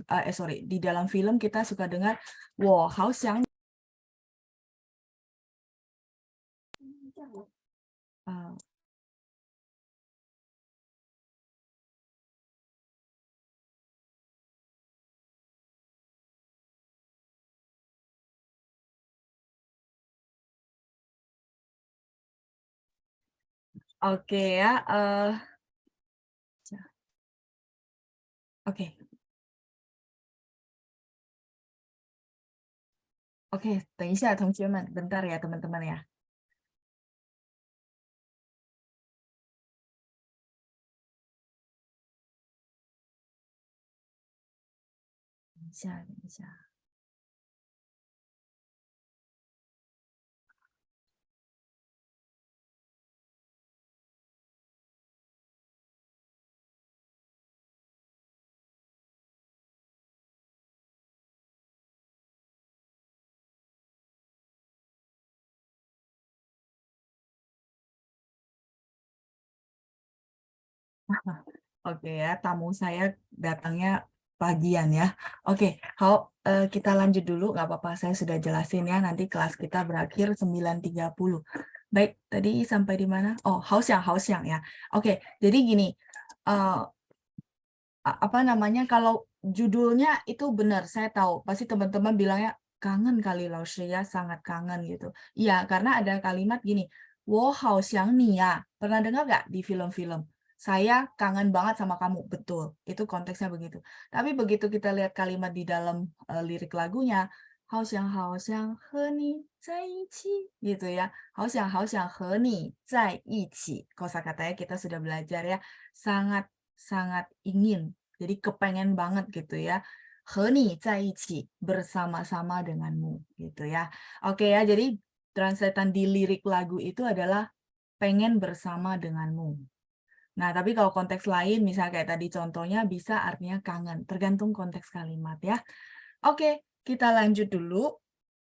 di dalam film kita suka dengar 我好想 Oke ya, oke. Oke, 等一下同学们, bentar ya teman-teman ya. 等一下，等一下。Oke ya, tamu saya datangnya pagian ya. Oke, kita lanjut dulu, nggak apa-apa, saya sudah jelasin ya, nanti kelas kita berakhir 9.30. Baik, tadi sampai di mana? Oh, 好想好想 ya. Oke, jadi gini, apa namanya, kalau judulnya itu benar, saya tahu, pasti teman-teman bilangnya, kangen kali Lausri ya, sangat kangen gitu. Iya, karena ada kalimat gini, 我好想你呀. Pernah dengar nggak di film-film? Saya kangen banget sama kamu, betul. Itu konteksnya begitu. Tapi begitu kita lihat kalimat di dalam lirik lagunya, 好想好想和你在一起, gitu ya. 好想好想和你在一起. Kosakatanya kita sudah belajar ya. Sangat ingin. Jadi kepengen banget gitu ya. 和你在一起, bersama-sama denganmu gitu ya. Oke ya, jadi translatean di lirik lagu itu adalah pengen bersama denganmu. Nah, tapi kalau konteks lain, misalnya kayak tadi contohnya, bisa artinya kangen. Tergantung konteks kalimat ya. Oke, kita lanjut dulu.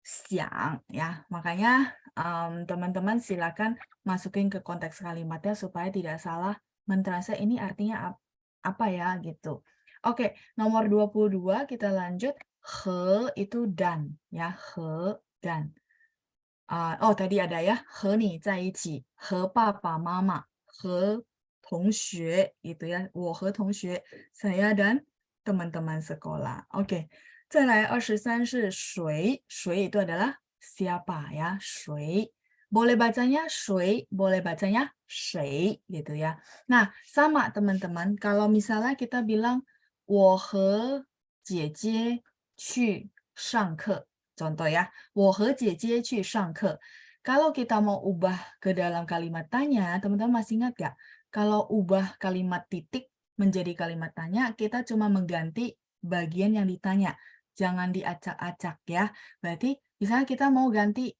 Siang ya. Makanya teman-teman silakan masukin ke konteks kalimatnya supaya tidak salah mentranslate ini artinya apa ya gitu. Oke, nomor 22 kita lanjut. He itu dan ya, he dan. Oh, tadi ada ya, 和你在一起, 和爸爸妈妈, 和同学, gitu ya. 我和同学, saya dan teman-teman sekolah. Oke, 再来23是谁, 谁 itu adalah siapa ya, 谁. Boleh bacanya 谁, boleh bacanya 谁, gitu ya. Nah, sama teman-teman, kalau misalnya kita bilang 我和姐姐去上课. Contoh ya, 我和姐姐去上课. Kalau kita mau ubah ke dalam kalimat tanya, teman-teman masih ingat nggak? Kalau ubah kalimat titik menjadi kalimat tanya, kita cuma mengganti bagian yang ditanya. Jangan diacak-acak ya. Berarti misalnya kita mau ganti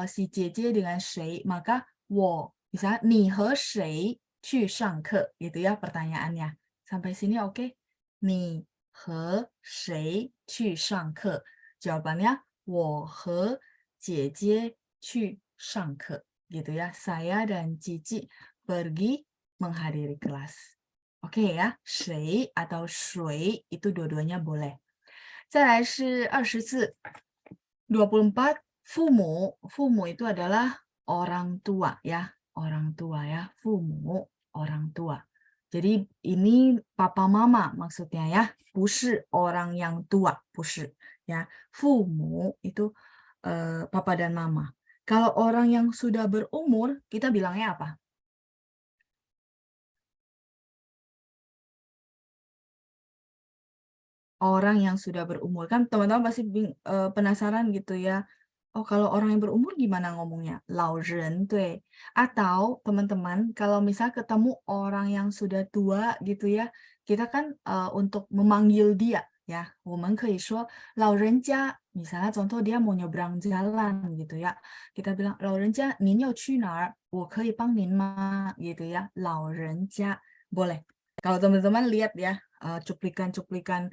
si Jeje dengan Shui, maka 我, misalnya 你和谁去上课, gitu ya pertanyaannya. Sampai sini oke? 你和谁去上课? Jawabannya 我和姐姐去上课 gitu ya. Saya dan Cici pergi menghadiri kelas. Oke ya, 谁 atau 谁 itu dua-duanya boleh. 再来是24 24 父母 父母 itu adalah orang tua ya, orang tua ya, 父母 orang tua. Jadi ini papa mama maksudnya ya, 不是 orang yang tua, 不是 ya. 父母 itu papa dan mama. Kalau orang yang sudah berumur, kita bilangnya apa? Orang yang sudah berumur. Kan teman-teman pasti penasaran gitu ya. Oh, kalau orang yang berumur gimana ngomongnya? 老人, tuh. Atau teman-teman, kalau misal ketemu orang yang sudah tua gitu ya, kita kan untuk memanggil dia ya, 我们可以说老人家, misalnya contoh dia mau nyebrang jalan gitu ya. Kita bilang 老人家您要去哪儿？我可以帮您吗？ gitu ya. 老人家 boleh. Kalau teman-teman lihat ya cuplikan-cuplikan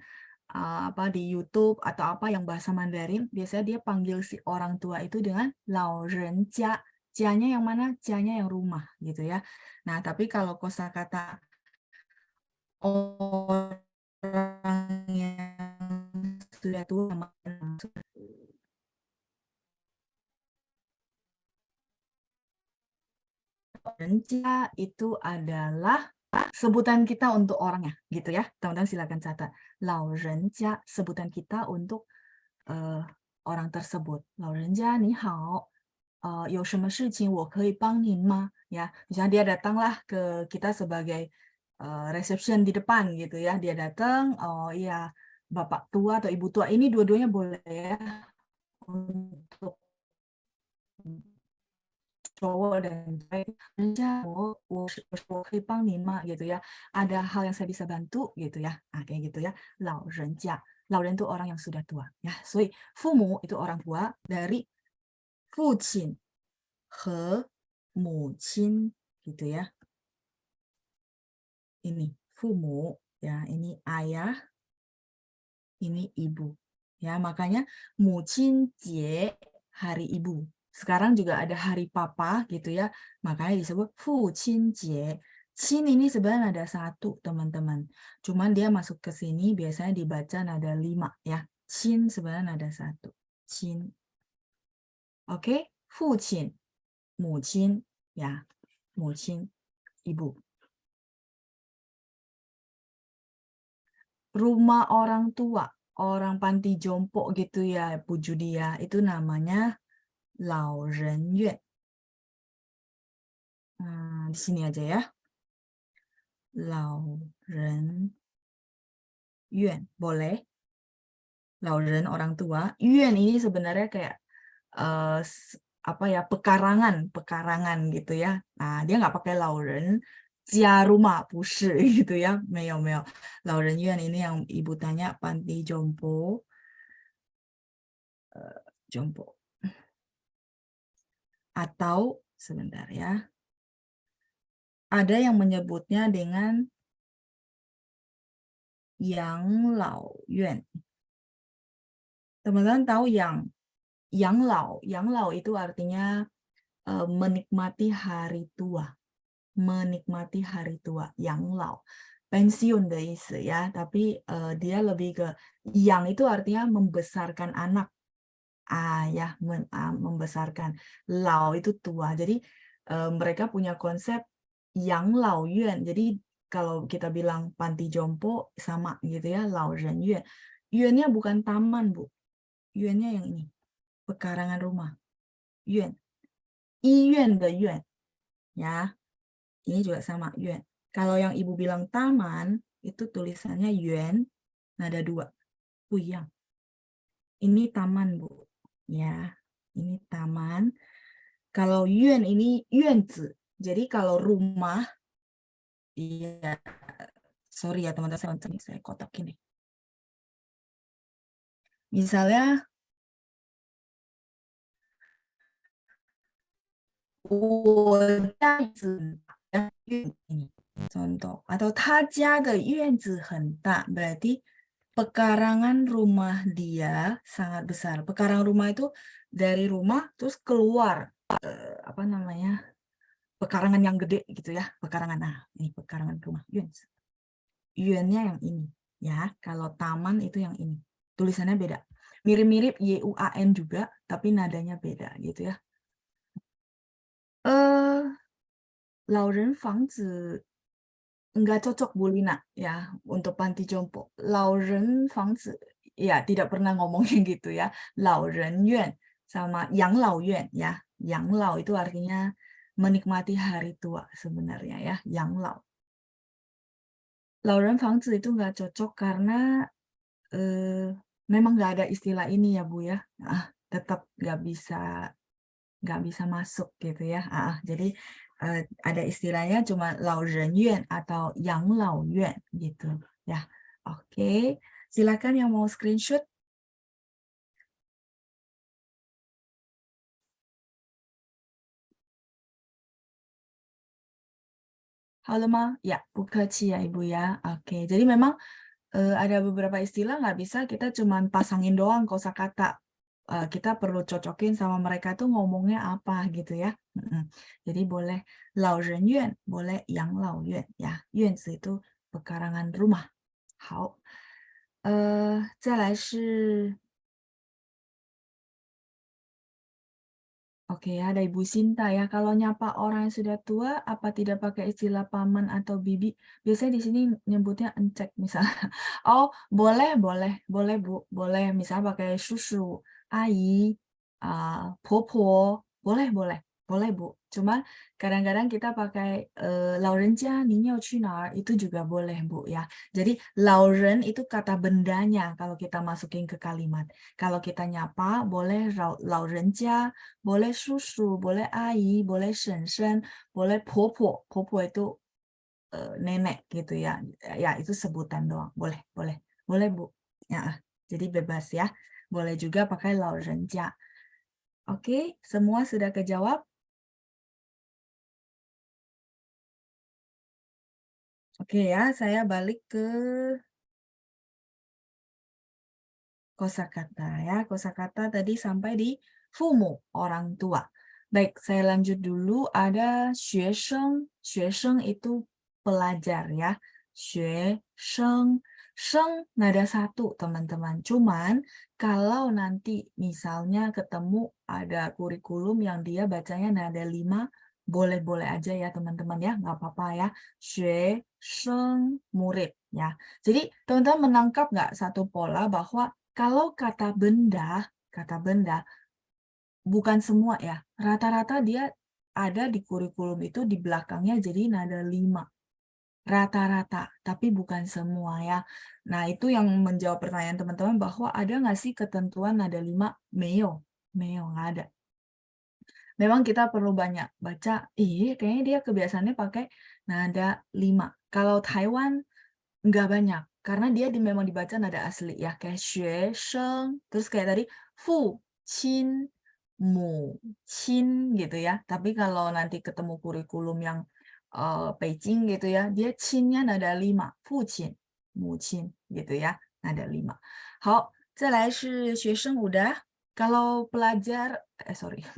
apa di YouTube atau apa yang bahasa Mandarin, biasanya dia panggil si orang tua itu dengan 老人家. Janya yang mana? Janya yang rumah gitu ya. Nah, tapi kalau kosakata orang yang sudah tua Renca itu adalah sebutan kita untuk orangnya, gitu ya. Teman-teman silakan catat. 老人家 sebutan kita untuk orang tersebut. 老人家你好，有什么事情我可以帮您吗？ Ya, misalnya dia datanglah ke kita sebagai reception di depan gitu ya. Dia datang, oh iya, bapak tua atau ibu tua, ini dua-duanya boleh ya untuk cowok dan cewek. Gitu ya. Ada hal yang saya bisa bantu gitu ya. Nah, kayak gitu ya. 老人家. 老人 itu orang yang sudah tua ya. 所以父母 itu orang tua dari 父亲和母亲 gitu ya. Ini 父母 ya, ini ayah, ini ibu. Ya, makanya 母亲节 hari ibu. Sekarang juga ada hari papa gitu ya. Makanya disebut 父亲节. Chin ini sebenarnya ada satu, teman-teman. Cuman dia masuk ke sini biasanya dibaca nada 5 ya. Chin sebenarnya ada satu. Chin. Oke, 父亲, 母亲 ya. 母亲, ibu. Rumah orang tua, orang panti jompo gitu ya, Bu Judia, itu namanya 老人院. Nah, di sini aja ya. 老人院, boleh. 老人 orang tua. Yuan ini sebenarnya kayak apa ya, pekarangan gitu ya. Nah, dia nggak pakai 老人家rumah, 不是 gitu ya. 没有 老人院 ini yang ibu tanya panti jompo. Jompo. Atau sebentar ya. Ada yang menyebutnya dengan Yang Lao Yuan. Teman-teman tahu yang Lao itu artinya menikmati hari tua. Menikmati hari tua, Yang Lao. Pensiun de isi ya, tapi dia lebih ke yang itu artinya membesarkan anak. Ya, membesarkan. Lao itu tua. Jadi mereka punya konsep Yang Lao Yuan. Jadi kalau kita bilang panti jompo sama gitu ya, Lao Ren Yuan. Yuannya bukan taman, Bu. Yuannya yang ini. Pekarangan rumah. Yuan. Iyuan de yuan. Ya. Ini juga sama, yuan. Kalau yang Ibu bilang taman, itu tulisannya yuan, nada 2. Puyang. Ini taman, Bu. Ya, ini taman. Kalau yuan ini yuanzi. Jadi kalau rumah, iya, sorry ya teman-teman, saya kotak ini. Misalnya, contoh. Atau 他家的院子很大, berarti pekarangan rumah dia sangat besar. Pekarangan rumah itu dari rumah terus keluar apa namanya? Pekarangan yang gede gitu ya, pekarangan. Nah, ini pekarangan rumah. Yuannya yang ini ya. Kalau taman itu yang ini. Tulisannya beda. Mirip-mirip YUAN juga, tapi nadanya beda gitu ya. Lauren Fangzi enggak cocok Bu Lina ya untuk panti jompo. Lauren Fangzi ya tidak pernah ngomongin gitu ya. Lauren Yuan sama Yang Lao Yuan ya. Yang Lao itu artinya menikmati hari tua sebenarnya ya. Yang Lao. Lauren Fangzi itu nggak cocok karena memang nggak ada istilah ini ya Bu ya. Tetap nggak bisa masuk gitu ya. Jadi ada istilahnya cuma Lao Ren Yuan atau Yang Lao Yuan gitu ya. Oke, silakan yang mau screenshot. Halo Ma, ya bukaci ya Ibu ya. Oke, jadi memang ada beberapa istilah nggak bisa kita cuman pasangin doang kosakata. Kita perlu cocokin sama mereka tuh ngomongnya apa gitu ya. Jadi boleh Lao Ren Yuan, boleh Yang Lao Yuan ya. Yuan itu pekarangan rumah. 好，再来是 Oke ya, ada Ibu Sinta ya. Kalau nyapa orang yang sudah tua, apa tidak pakai istilah paman atau bibi? Biasanya di sini nyebutnya encek misalnya. Oh, boleh Bu, boleh. Misalnya pakai susu, ai, popo, boleh Bu. Cuma kadang-kadang kita pakai laurenjia, ninyou qu nar, itu juga boleh Bu ya. Jadi lauren itu kata bendanya kalau kita masukin ke kalimat. Kalau kita nyapa, boleh laurenjia, boleh susu, boleh ai, boleh shen-shen, boleh popo. Popo itu nenek gitu ya. Ya, itu sebutan doang. Boleh Bu. Ya, jadi bebas ya. Boleh juga pakai laurenjia. Oke, semua sudah kejawab? Oke ya, saya balik ke kosakata ya. Kosakata tadi sampai di fumu, orang tua. Baik, saya lanjut dulu. Ada xuesheng. Xuesheng itu pelajar ya. Xuesheng. Sheng nada satu, teman-teman. Cuman kalau nanti misalnya ketemu ada kurikulum yang dia bacanya nada 5, boleh-boleh aja ya teman-teman ya. Nggak apa-apa ya. Xuesheng, murid ya. Jadi teman-teman menangkap nggak satu pola bahwa kalau kata benda bukan semua ya, rata-rata dia ada di kurikulum itu di belakangnya jadi nada 5. Rata-rata, tapi bukan semua ya. Nah, itu yang menjawab pertanyaan teman-teman bahwa ada nggak sih ketentuan nada 5? Meo, nggak ada. Memang kita perlu banyak baca, kayaknya dia kebiasaannya pakai nada 5. Kalau Taiwan nggak banyak, karena dia memang dibaca nada asli ya, kayak xue, sheng, terus kayak tadi, fu, qin, mu, qin gitu ya. Tapi kalau nanti ketemu kurikulum yang Beijing gitu ya, dia qinnya nada 5, fu qin, mu qin gitu ya, nada 5. 好，再来是学生 udah. Kalau pelajar,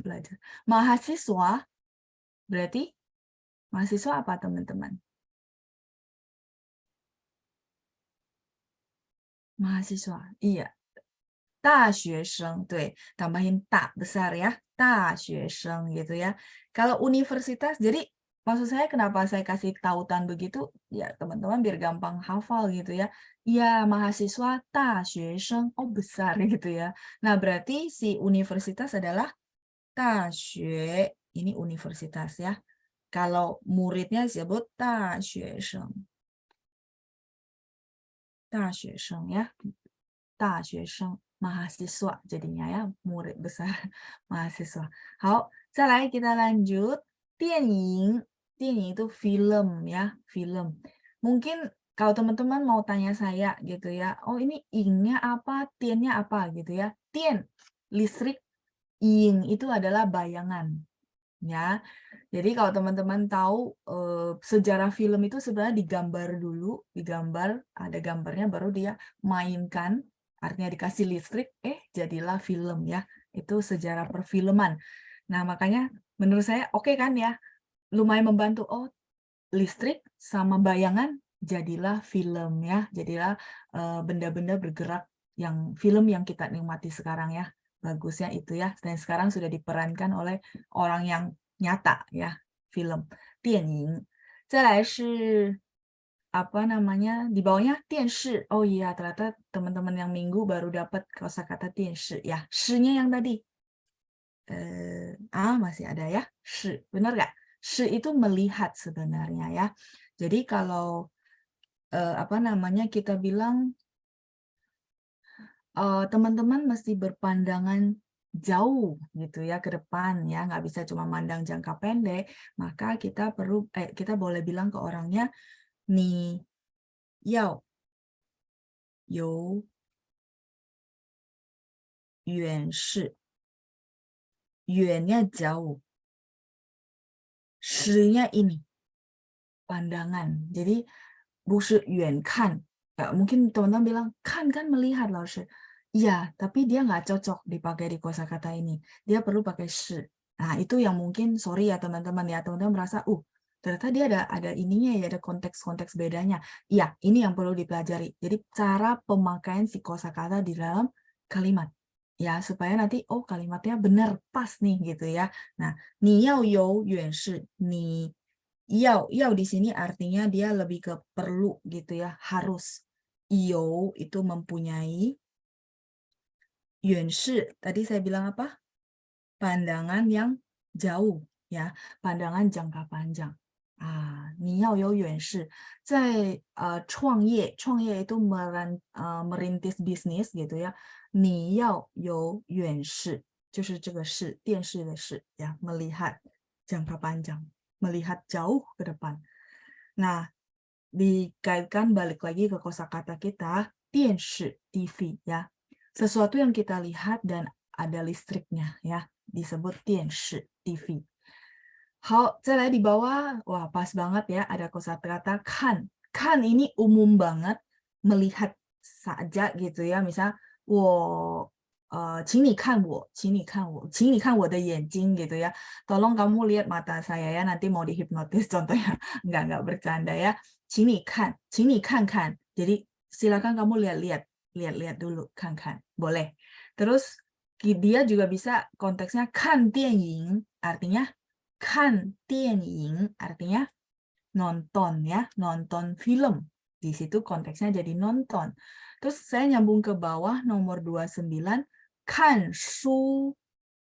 pelajar, mahasiswa, berarti mahasiswa apa teman-teman? Mahasiswa, iya. 大学生, tambahin tak besar ya, 大学生 gitu ya. Kalau universitas, jadi maksud saya kenapa saya kasih tautan begitu, ya teman-teman biar gampang hafal gitu ya. Ya mahasiswa 大学生, oh besar gitu ya. Nah berarti si universitas adalah 大学, ini universitas ya. Kalau muridnya disebut 大学生. 大学生 ya. 大学生 mahasiswa jadinya ya, murid besar mahasiswa. 好，再来 kita lanjut. 电影itu film ya, film. Mungkin kalau teman-teman mau tanya saya gitu ya, oh ini ing-nya apa, tian-nya apa gitu ya. Tian, listrik, ing itu adalah bayangan. Ya, jadi kalau teman-teman tahu sejarah film itu sebenarnya digambar dulu, ada gambarnya baru dia mainkan, artinya dikasih listrik, jadilah film ya. Itu sejarah perfilman. Nah, makanya menurut saya oke kan ya, lumayan membantu. Oh, listrik sama bayangan jadilah film ya, jadilah benda-benda bergerak yang film yang kita nikmati sekarang ya. Bagusnya itu ya, dan sekarang sudah diperankan oleh orang yang nyata ya, film. 电影。再来是 apa namanya, di bawahnya 电视. Oh iya, ternyata teman-teman yang minggu baru dapat kosakata 电视 ya. Shi-nya yang tadi. Masih ada ya. Shi, benar nggak? Shi itu melihat sebenarnya ya. Jadi kalau apa namanya kita bilang teman-teman mesti berpandangan jauh gitu ya ke depan ya, nggak bisa cuma mandang jangka pendek, maka kita perlu kita boleh bilang ke orangnya ni yao you yuan shi, yuannya jauh, shi-nya ini pandangan. Jadi bukan yuan kan. Mungkin teman-teman bilang kan melihat loh shi. Iya, tapi dia nggak cocok dipakai di kosakata ini. Dia perlu pakai shi. Nah, itu yang mungkin sorry ya teman-teman ya. Teman-teman merasa, ternyata dia ada ininya ya, ada konteks-konteks bedanya. Iya, ini yang perlu dipelajari. Jadi cara pemakaian si kosakata di dalam kalimat. Ya, supaya nanti kalimatnya benar pas nih gitu ya. Nah, ni yao you yuan shi, ni yao di sini artinya dia lebih ke perlu gitu ya, harus. You itu mempunyai. Yuan shi, tadi saya bilang apa? Pandangan yang jauh, ya, pandangan jangka panjang. Ni yao you yuan shi. 在创业itu merintis bisnis gitu ya. Ni yao you yuan shi, 就是这个是电视的视 ya, melihat jangka panjang, melihat jauh ke depan. Nah, dikaitkan balik lagi ke kosakata kita, 电视 TV ya. Sesuatu yang kita lihat dan ada listriknya ya, disebut 电视 TV. 好，再来 di bawah, wah pas banget ya, ada kosakata kan. Kan ini umum banget, melihat saja gitu ya. Misal, 请你看我，请你看我，请你看我的眼睛gitu ya. Tolong kamu lihat mata saya ya, nanti mau dihipnotis contohnya. Enggak bercanda ya. 请你看看. Jadi silakan kamu lihat dulu, kan. Boleh. Terus dia juga bisa konteksnya kan 电影, artinya kan 电影 artinya nonton ya, nonton film. Di situ konteksnya jadi nonton. Terus saya nyambung ke bawah nomor 29, kan shu,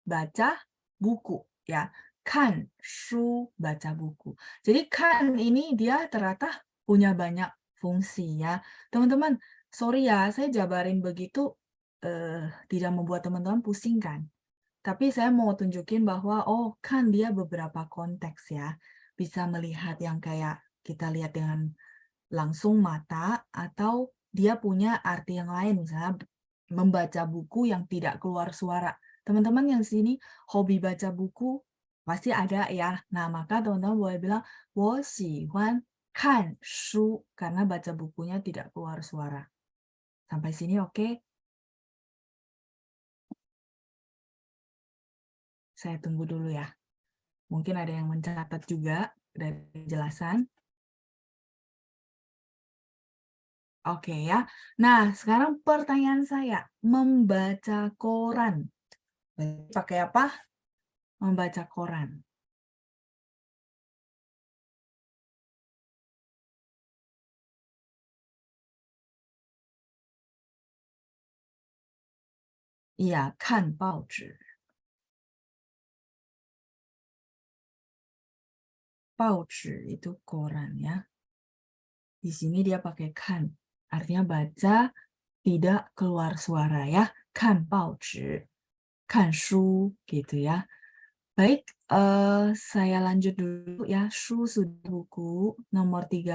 baca buku ya. Kan shu, baca buku. Jadi kan ini dia ternyata punya banyak fungsi ya. Teman-teman, sorry ya, saya jabarin begitu tidak membuat teman-teman pusing kan. Tapi saya mau tunjukin bahwa kan dia beberapa konteks ya. Bisa melihat yang kayak kita lihat dengan langsung mata, atau dia punya arti yang lain, misalnya membaca buku yang tidak keluar suara. Teman-teman yang sini hobi baca buku pasti ada ya. Nah, maka teman-teman boleh bilang 我喜欢看书 karena baca bukunya tidak keluar suara. Sampai sini oke? Saya tunggu dulu ya. Mungkin ada yang mencatat juga dari penjelasan. Oke ya. Nah, sekarang pertanyaan saya, membaca koran. Pakai apa? Membaca koran. Iya, 看报纸. 报纸 itu koran ya. Di sini dia pakai kan. Artinya baca tidak keluar suara ya. 看报纸. 看书 gitu ya. Baik, saya lanjut dulu ya. Shu sudah buku nomor 30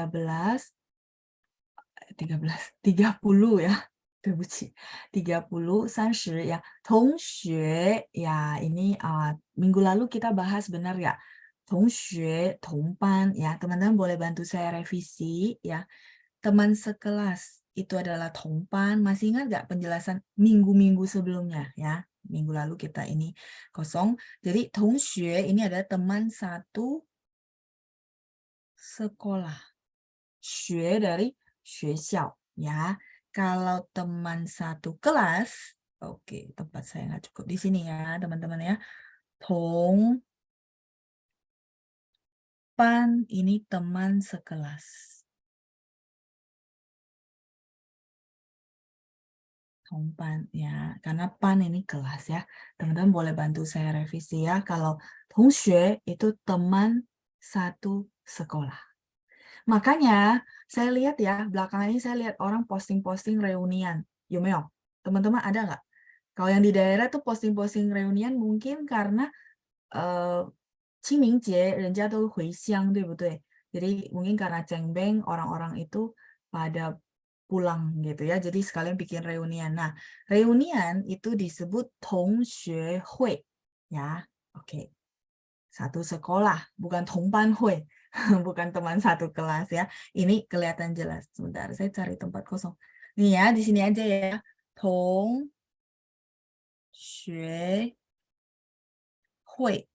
ya. 对不起, 30, 30 ya. 同学 ya, ini minggu lalu kita bahas benar ya. 同学, 同班 ya. Teman-teman boleh bantu saya revisi ya. Teman sekelas itu adalah 同班. Masih ingat nggak penjelasan minggu-minggu sebelumnya ya? minggu lalu kita ini kosong. Jadi 同学 ini adalah teman satu sekolah. 学 dari 学校 ya. Kalau teman satu kelas, oke, tempat saya nggak cukup di sini ya, teman-teman ya. 同班 ini teman sekelas. 同班 ya, karena pan ini kelas ya. Teman-teman boleh bantu saya revisi ya. Kalau 同学 itu teman satu sekolah. Makanya saya lihat ya, belakangan ini saya lihat orang posting-posting reunian. Yumeo, teman-teman ada nggak? Kalau yang di daerah tuh posting-posting reunian mungkin karena 清明节人家都回乡，对不对？Jadi mungkin karena cengbeng orang-orang itu pada pulang gitu ya. Jadi sekalian bikin reunian. Nah, reunian itu disebut 同学会 ya. Oke. Satu sekolah, bukan 同班会, bukan teman satu kelas ya. Ini kelihatan jelas. Sebentar, saya cari tempat kosong. Nih ya, di sini aja ya. 同学会.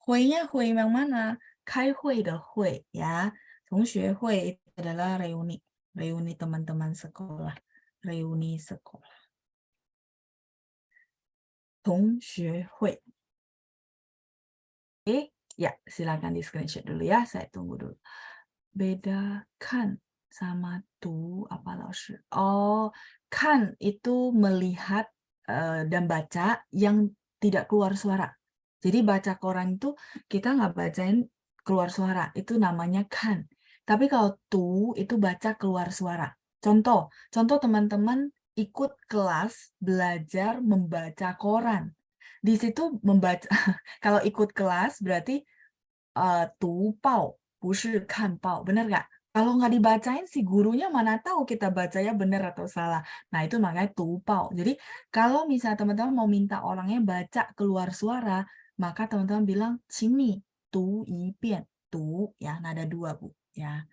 会nya会yang mana? 开会的会 ya. 同学会 itu adalah reuni. Reuni teman-teman sekolah. Reuni sekolah. 同学会. Oke, ya silakan di screenshot dulu ya. Saya tunggu dulu. Bedakan sama tu apa laoshi? Oh, kan itu melihat dan baca yang tidak keluar suara. Jadi baca koran itu kita nggak bacain keluar suara, itu namanya kan. Tapi kalau tu itu baca keluar suara. Contoh teman-teman ikut kelas belajar membaca koran. Di situ membaca kalau ikut kelas berarti tu pao, 不是看报, benar nggak? Kalau nggak dibacain si gurunya mana tahu kita bacanya benar atau salah. Nah itu makanya tu pao. Jadi kalau misalnya teman-teman mau minta orangnya baca keluar suara, maka teman-teman bilang 请你读一遍. Tu ya nada dua bu ya.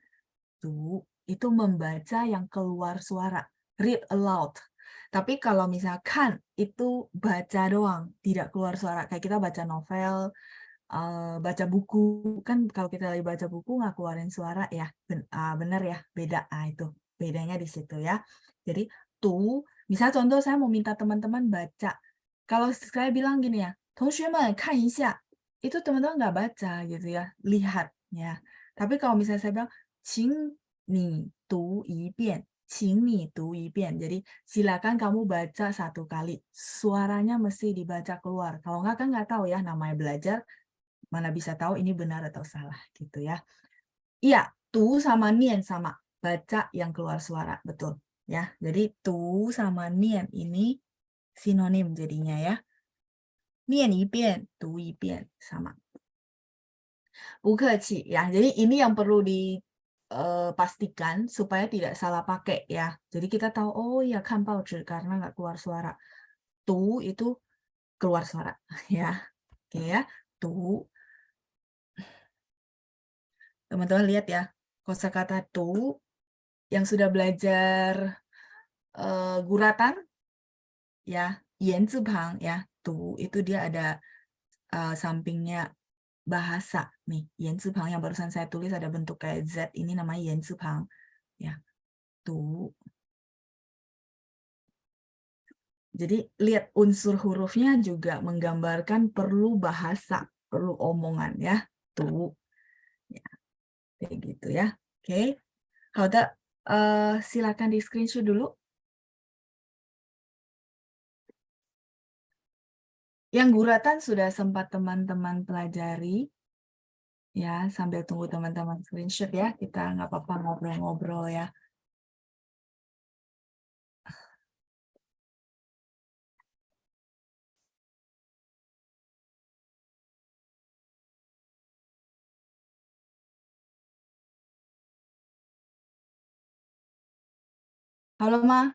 Tu itu membaca yang keluar suara. Read aloud. Tapi kalau misalkan itu baca doang, tidak keluar suara. Kayak kita baca novel, baca buku kan kalau kita lagi baca buku nggak keluarin suara ya benar ya beda itu bedanya di situ ya. Jadi tuh misal contoh saya mau minta teman-teman baca, kalau saya bilang gini ya 同学们看一下 itu teman-teman nggak baca gitu ya, lihat ya. Tapi kalau misalnya saya bilang 请你读一遍 请你读一遍, jadi silakan kamu baca satu kali, suaranya mesti dibaca keluar, kalau nggak kan nggak tahu ya, namanya belajar mana bisa tahu ini benar atau salah gitu ya. Iya, tu sama nien sama, baca yang keluar suara, betul ya. Jadi tu sama nien ini sinonim jadinya ya. Nien 一遍, tu 一遍 sama. 不客气 ya. Jadi ini yang perlu dipastikan supaya tidak salah pakai ya. Jadi kita tahu oh ya kan 报纸 karena nggak keluar suara. Tu itu keluar suara ya. Oke ya. Tu. Teman-teman lihat ya, kosakata tu yang sudah belajar guratan ya, yan zipang ya, tu itu dia ada sampingnya bahasa nih, yan zipang yang barusan saya tulis ada bentuk kayak Z, ini namanya yan zipang ya, tu. Jadi lihat unsur hurufnya juga menggambarkan perlu bahasa, perlu omongan ya, tu. Ya. Kayak gitu ya. Oke. Silakan di screenshot dulu. Yang guratan sudah sempat teman-teman pelajari. Ya, sambil tunggu teman-teman screenshot ya. Kita nggak apa-apa ngobrol-ngobrol ya. Halo, Ma.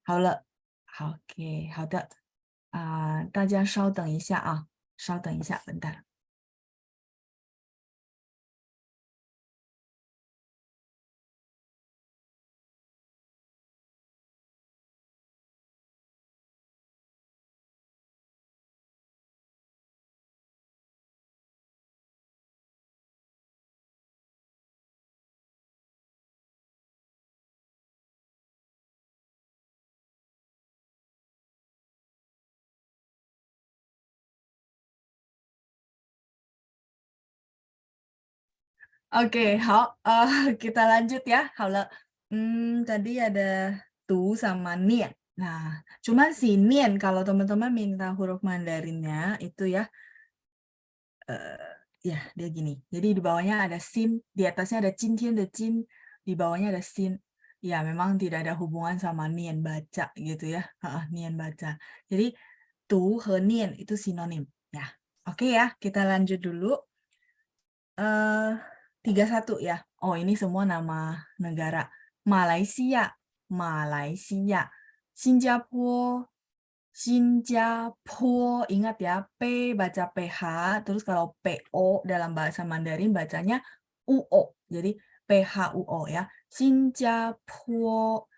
Halo. Oke, 好的。大家稍等一下啊，稍等一下，bentar. Oke, 好, kita lanjut ya. 好了, tadi ada tu sama nian. Nah, cuma si nian kalau teman-teman minta huruf Mandarinnya itu ya, ya dia gini. Jadi di bawahnya ada sin, di atasnya ada jintian de jin, di bawahnya ada sin. Ya, memang tidak ada hubungan sama nian baca gitu ya. Nian baca. Jadi tu和nian itu sinonim ya. Oke ya, kita lanjut dulu. 31 ya. Oh, ini semua nama negara. Malaysia, Malaysia. Singapura, Singapura. Ingat ya, P baca PH, terus kalau PO dalam bahasa Mandarin bacanya UO. Jadi PHUO ya. Singapura.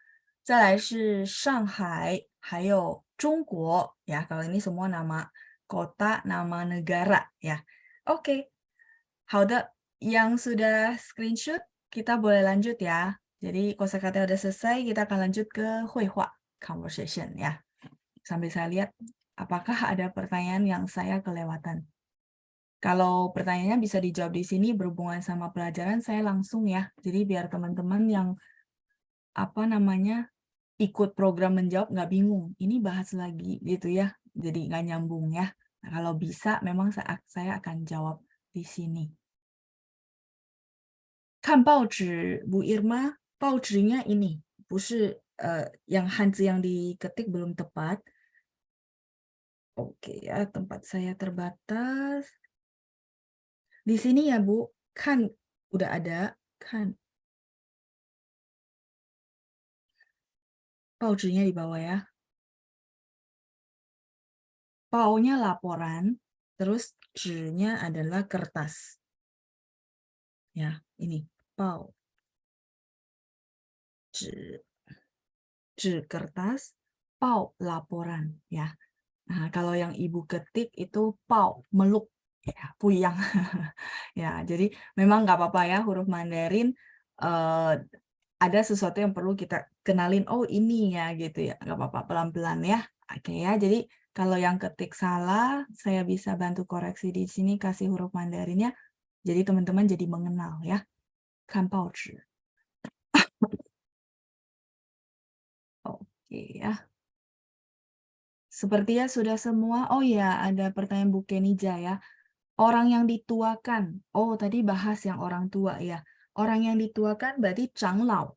再来是上海，还有中国 ya. Kalau ini semua nama kota, nama negara ya. Oke. 好的, yang sudah screenshot, kita boleh lanjut ya. Jadi kosakata udah selesai, kita akan lanjut ke 绘画 conversation ya. Sambil saya lihat, apakah ada pertanyaan yang saya kelewatan. Kalau pertanyaannya bisa dijawab di sini berhubungan sama pelajaran, saya langsung ya. Jadi biar teman-teman yang ikut program menjawab nggak bingung. Ini bahas lagi gitu ya. Jadi nggak nyambung ya. Nah, kalau bisa memang saya akan jawab di sini. 看报纸 Bu Irma, 报纸nya ini, 不是 yang hanzi yang diketik belum tepat. Oke ya, tempat saya terbatas. Di sini ya Bu, kan udah ada, kan. 报纸nya di bawah ya. 报nya laporan, terus 纸nya adalah kertas. Ya, ini, 报. 纸 kertas, 报 laporan ya. Nah, kalau yang ibu ketik itu 报 meluk ya, 不一样. Ya, jadi memang nggak apa-apa ya huruf Mandarin ada sesuatu yang perlu kita kenalin, oh ini ya gitu ya, nggak apa-apa, pelan-pelan ya. Oke ya, jadi kalau yang ketik salah, saya bisa bantu koreksi di sini, kasih huruf Mandarinnya, jadi teman-teman jadi mengenal ya. 看报纸. Oke ya. Sepertinya sudah semua. Oh ya, ada pertanyaan Bu Kenija ya. Orang yang dituakan. Oh, tadi bahas yang orang tua ya. Orang yang dituakan berarti 长老.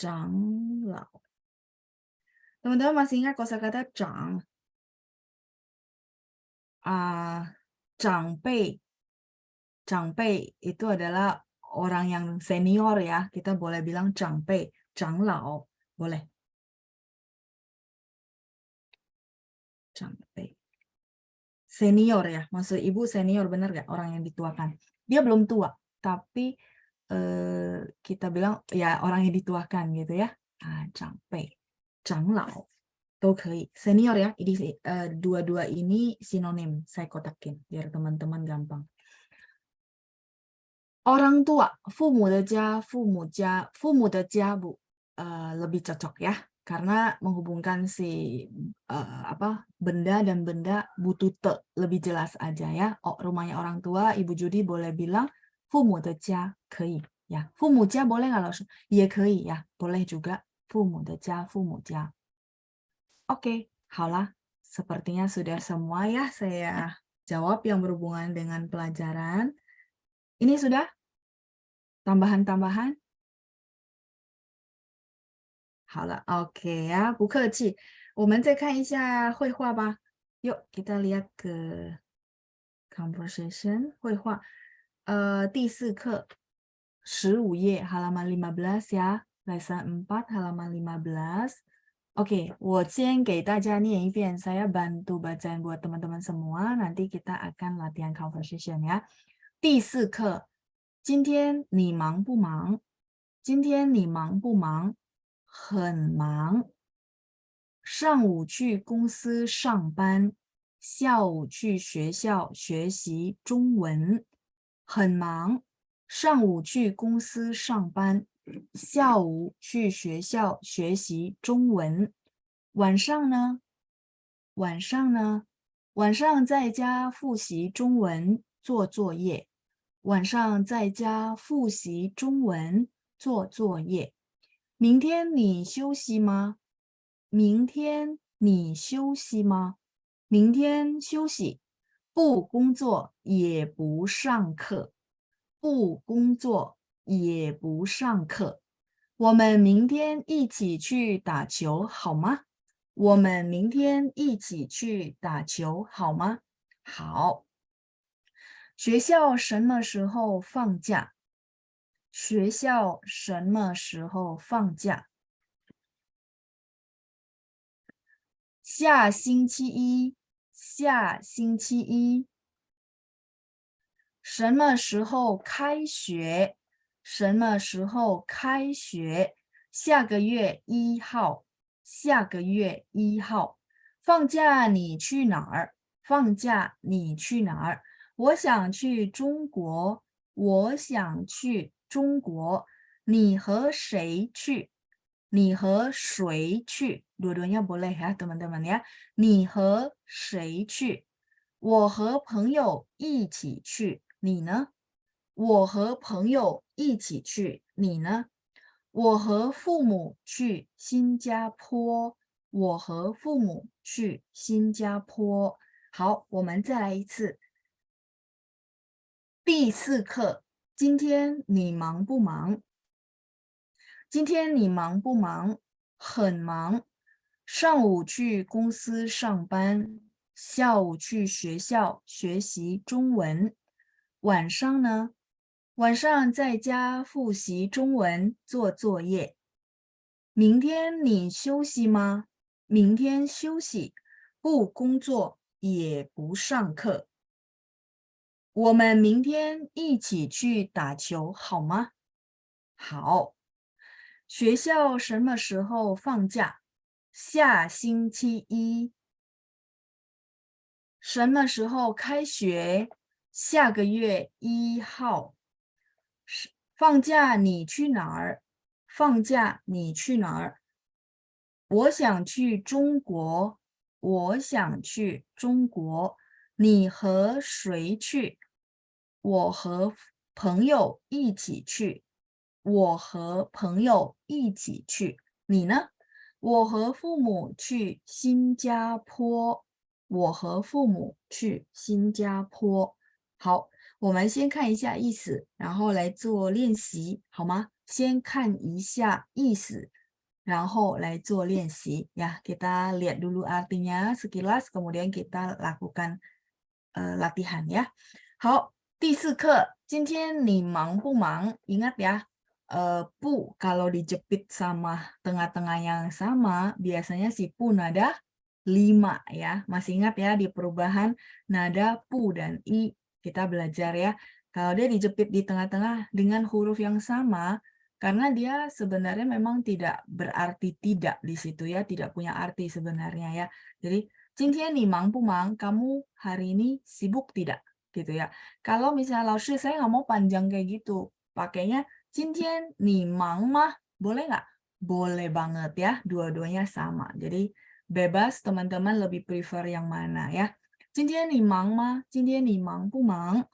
长老. Teman-teman masih ingat kosakata 长? 长辈. 长辈 itu adalah orang yang senior ya. Kita boleh bilang 长辈, 长老. Boleh. 长辈. Senior ya, maksud ibu senior, benar gak orang yang dituakan? Dia belum tua, tapi kita bilang ya orang yang dituakan gitu ya. 长辈, 长老 都可以. Senior ya, ini dua-dua ini sinonim, saya kotakin biar teman-teman gampang. Orang tua, 父母的家, 父母家, 父母的家 Bu, lebih cocok ya. Karena menghubungkan si benda dan benda butuh te, lebih jelas aja ya. Oh, rumahnya orang tua, Ibu Judi boleh bilang 父母的家可以 ya. 父母家 boleh nggak langsung? Iya 可以 ya, boleh juga 父母的家, 父母家. Oke, 好啦, sepertinya sudah semua ya saya jawab yang berhubungan dengan pelajaran. Ini sudah tambahan-tambahan? 好了 ，OK 呀，不客气。我们再看一下绘画吧。Yuk, kita lihat ke conversation 绘画。第4课15页 halaman 15 ya. Lesson 4 halaman 15. Oke, 我先给大家念一遍, saya bantu bacain buat teman-teman semua. Nanti kita akan latihan conversation ya. 第4课，今天你忙不忙？今天你忙不忙？很忙。上午去公司上班，下午去学校学习中文。很忙。上午去公司上班，下午去学校学习中文。晚上呢？晚上呢？晚上在家复习中文做作业。晚上在家复习中文做作业。明天你休息吗？明天你休息吗？明天休息，不工作也不上课。不工作也不上课。我们明天一起去打球好吗？我们明天一起去打球好吗？好。学校什么时候放假？学校什么时候放假？下星期一，下星期一。什么时候开学？什么时候开学？下个月1号，下个月1号。放假你去哪儿？放假你去哪儿？我想去中国，我想去中国。你和谁去？你和谁去？Dua-duanya boleh ya teman-teman ya. 你和谁去？我和朋友一起去。你呢？我和朋友一起去。你呢？我和父母去新加坡。我和父母去新加坡。好，我们再来一次。第4课，今天你忙不忙？今天你忙不忙？很忙。上午去公司上班，下午去学校学习中文。晚上呢？晚上在家复习中文做作业。明天你休息吗？明天休息，不工作也不上课。我们明天一起去打球好吗？好。学校什么时候放假？下星期一。什么时候开学？下个月1号。放假你去哪儿？放假你去哪儿？我想去中国，我想去中国。你和谁去？我和朋友一起去。我和朋友一起去。你呢？我和父母去新加坡。我和父母去新加坡。好，我们先看一下意思，然后来做练习，好吗？先看一下意思，然后来做练习ya. Kita lihat dulu artinya sekilas, kemudian kita lakukan latihan ya. 好，第4课，今天你忙不忙？Ingat ya, pu kalau dijepit sama tengah-tengah yang sama, biasanya si pu nada 5 ya. Masih ingat ya di perubahan nada pu dan i kita belajar ya. Kalau dia dijepit di tengah-tengah dengan huruf yang sama, karena dia sebenarnya memang tidak berarti tidak di situ ya, tidak punya arti sebenarnya ya. Jadi, 今天你忙不忙? Kamu hari ini sibuk tidak? Gitu ya. Kalau misalnya Laoshi, saya nggak mau panjang kayak gitu. Pakainya 今天你忙吗? Boleh nggak? Boleh banget ya. Dua-duanya sama. Jadi bebas teman-teman lebih prefer yang mana ya. 今天你忙吗? 今天你忙不忙?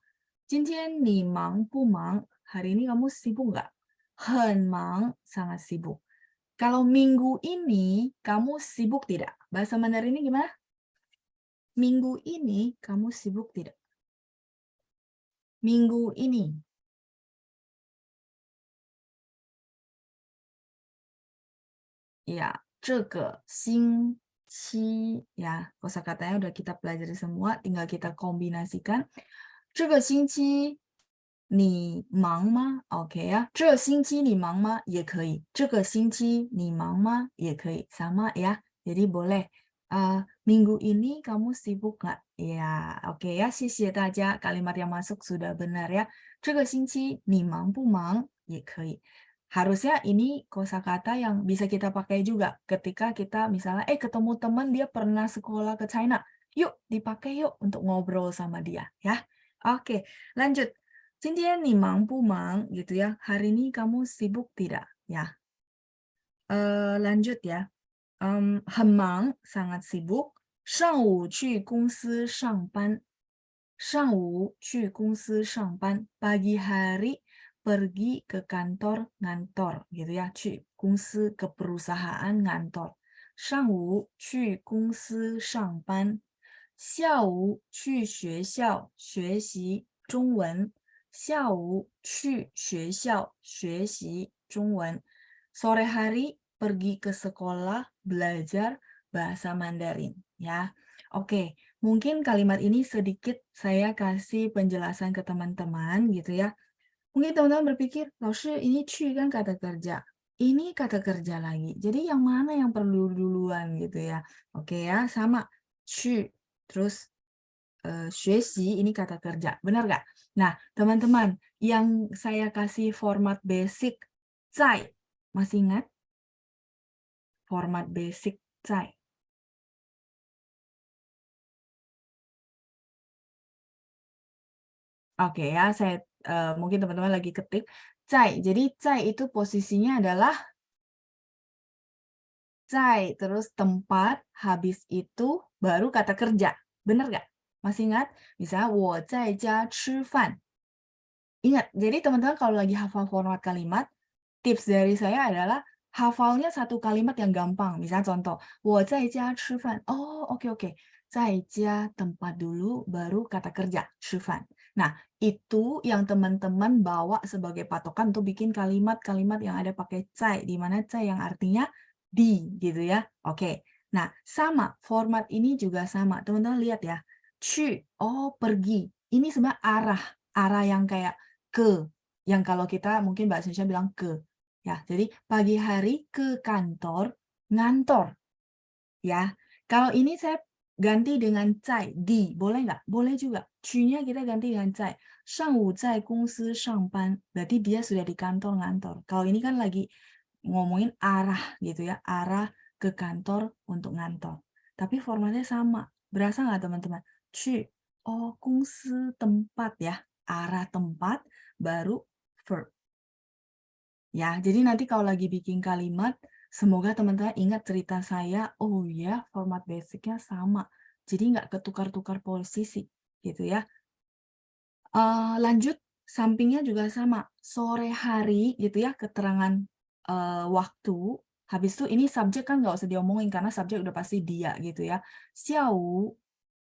今天你忙不忙? Hari ini kamu sibuk nggak? 很忙, sangat sibuk. Kalau minggu ini kamu sibuk tidak? Bahasa Mandarin ini gimana? Minggu ini kamu sibuk tidak? Minggu ini. Ya, 这个星期 ya, kosakatanya udah kita pelajari semua, tinggal kita kombinasikan. 这个星期你忙吗? Oke ya. 这星期你忙吗? 也可以。这个星期你忙吗? 也可以。Sama ya. Jadi boleh. Minggu ini kamu sibuk nggak? Ya, oke ya. 谢谢大家. Kalimat yang masuk sudah benar ya. 这个星期你忙不忙? 也可以。Harusnya ini kosakata yang bisa kita pakai juga ketika kita misalnya ketemu teman dia pernah sekolah ke China. Yuk dipakai yuk untuk ngobrol sama dia ya. Oke, lanjut. 今天你忙不忙 gitu ya. Hari ini kamu sibuk tidak ya. Lanjut ya. 很忙 sangat sibuk. 上午去公司上班。上午去公司上班。Pagi hari pergi ke kantor ngantor gitu ya. 去公司 ke perusahaan ngantor. 上午去公司上班。下午去学校学习中文。下午去学校学习中文。Sore hari pergi ke sekolah belajar bahasa Mandarin ya. Oke, mungkin kalimat ini sedikit saya kasih penjelasan ke teman-teman gitu ya. Mungkin teman-teman berpikir, Laoshi ini cu kan kata kerja. Ini kata kerja lagi. Jadi yang mana yang perlu duluan gitu ya. Oke ya, sama cu. Terus xuexi ini kata kerja. Benar nggak? Nah, teman-teman, yang saya kasih format basic zai. Masih ingat? Format basic zai. Oke ya, saya mungkin teman-teman lagi ketik zai. Jadi zai itu posisinya adalah zai, terus tempat, habis itu baru kata kerja. Benar nggak? Masih ingat? Misalnya, 我在家吃饭. Ingat, jadi teman-teman kalau lagi hafal format kalimat, tips dari saya adalah hafalnya satu kalimat yang gampang. Misalnya contoh, 我在家吃饭. Oh, oke. 在家tempat dulu, baru kata kerja, 吃饭. Nah, itu yang teman-teman bawa sebagai patokan untuk bikin kalimat-kalimat yang ada pakai cai, di mana cai yang artinya di, gitu ya. Oke. Nah, sama, format ini juga sama. Teman-teman lihat ya. Cu, oh pergi. Ini sebenarnya arah yang kayak ke, yang kalau kita mungkin bahasa Indonesia bilang ke. Ya, jadi pagi hari ke kantor, ngantor. Ya, kalau ini saya ganti dengan zai, di, boleh nggak? Boleh juga. Cu-nya kita ganti dengan zai. 上午在公司上班, berarti dia sudah di kantor ngantor. Kalau ini kan lagi ngomongin arah gitu ya, arah ke kantor untuk ngantor. Tapi formatnya sama. Berasa nggak teman-teman? Cu, oh, 公司 tempat ya, arah tempat, baru verb. Ya, jadi nanti kalau lagi bikin kalimat, semoga teman-teman ingat cerita saya, oh ya, format basicnya sama. Jadi nggak ketukar-tukar posisi, gitu ya. Lanjut, sampingnya juga sama. Sore hari, gitu ya, keterangan waktu. Habis itu ini subjek kan nggak usah diomongin, karena subjek udah pasti dia, gitu ya. Xiao,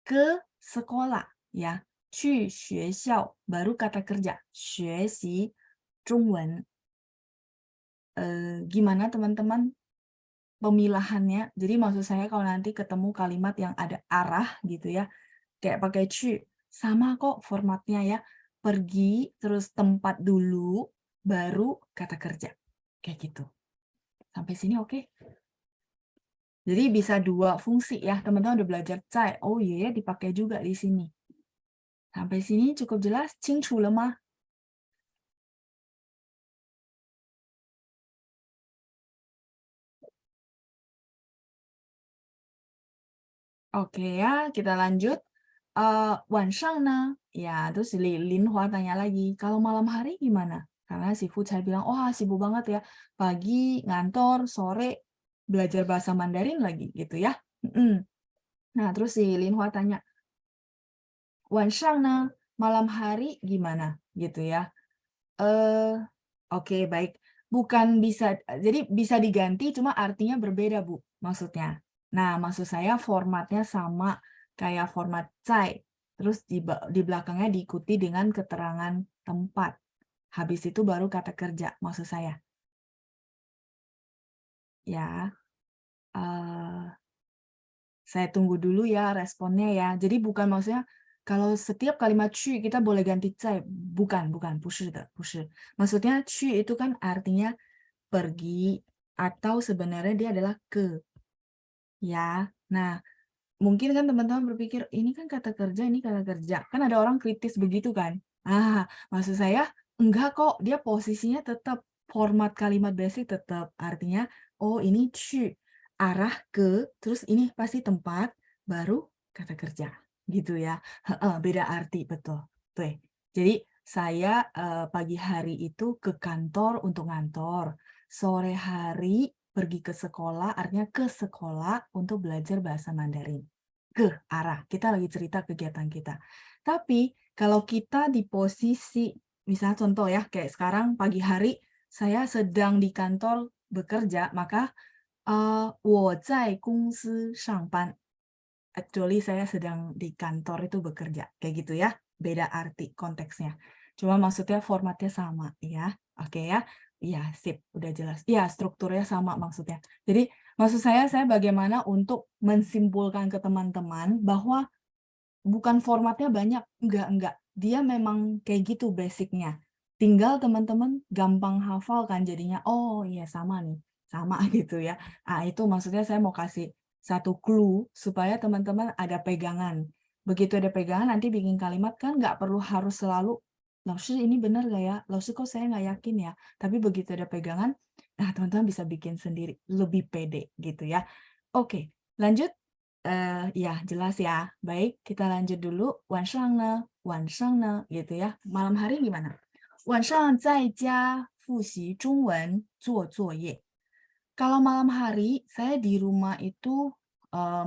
ke sekolah, ya. 去学校, baru kata kerja. 学习中文. Gimana teman-teman pemilahannya? Jadi maksud saya kalau nanti ketemu kalimat yang ada arah gitu ya, kayak pakai cu, sama kok formatnya ya. Pergi, terus tempat dulu, baru kata kerja. Kayak gitu. Sampai sini oke? Jadi bisa dua fungsi ya, teman-teman udah belajar cai. Oh iya, dipakai juga di sini. Sampai sini cukup jelas? 清楚了吗? Oke ya, kita lanjut. 晚上呢? Ya, terus Lin Hua tanya lagi, kalau malam hari gimana? Karena si Fu Cai bilang, wah sibuk banget ya. Pagi ngantor, sore belajar bahasa Mandarin lagi gitu ya. Nah, terus si Lin Hua tanya, 晚上呢? Malam hari gimana? Gitu ya. Oke, baik. Bukan bisa, jadi bisa diganti, cuma artinya berbeda, Bu, maksudnya. Nah, maksud saya formatnya sama kayak format cai. Terus di belakangnya diikuti dengan keterangan tempat. Habis itu baru kata kerja, maksud saya. Ya, saya tunggu dulu ya responnya ya. Jadi bukan maksudnya, kalau setiap kalimat 去 kita boleh ganti 在, bukan, 不是的, 不是. Maksudnya 去 itu kan artinya pergi, atau sebenarnya dia adalah ke. Ya, nah mungkin kan teman-teman berpikir, ini kan kata kerja, ini kata kerja. Kan ada orang kritis begitu kan. Maksud saya, enggak kok, dia posisinya tetap, format kalimat basic tetap. Artinya, oh ini 去, arah ke, terus ini pasti tempat, baru kata kerja. Gitu ya. Beda arti, betul. Tuh. Jadi, saya pagi hari itu ke kantor untuk ngantor. Sore hari pergi ke sekolah, artinya ke sekolah untuk belajar bahasa Mandarin. ke arah. Kita lagi cerita kegiatan kita. Tapi kalau kita di posisi, misalnya contoh ya, kayak sekarang pagi hari saya sedang di kantor bekerja, maka 我在公司上班. Actually saya sedang di kantor itu bekerja, kayak gitu ya. Beda arti konteksnya. Cuma maksudnya formatnya sama ya. Oke ya. Iya, sip, udah jelas. Iya, strukturnya sama maksudnya. Jadi maksud saya bagaimana untuk mensimpulkan ke teman-teman bahwa bukan formatnya banyak, enggak. Dia memang kayak gitu basicnya. Tinggal teman-teman gampang hafal kan jadinya, oh iya sama nih, sama gitu ya. Ah, itu maksudnya saya mau kasih satu clue supaya teman-teman ada pegangan. Begitu ada pegangan nanti bikin kalimat kan nggak perlu harus selalu, Laoshi ini benar nggak ya? Laoshi kok saya nggak yakin ya? Tapi begitu ada pegangan, nah teman-teman bisa bikin sendiri, lebih pede gitu ya. Oke, lanjut. Ya, jelas ya. Baik, kita lanjut dulu. 晚上呢, gitu ya. Malam hari gimana? 晚上在家复习中文做作业. Kalau malam hari, saya di rumah itu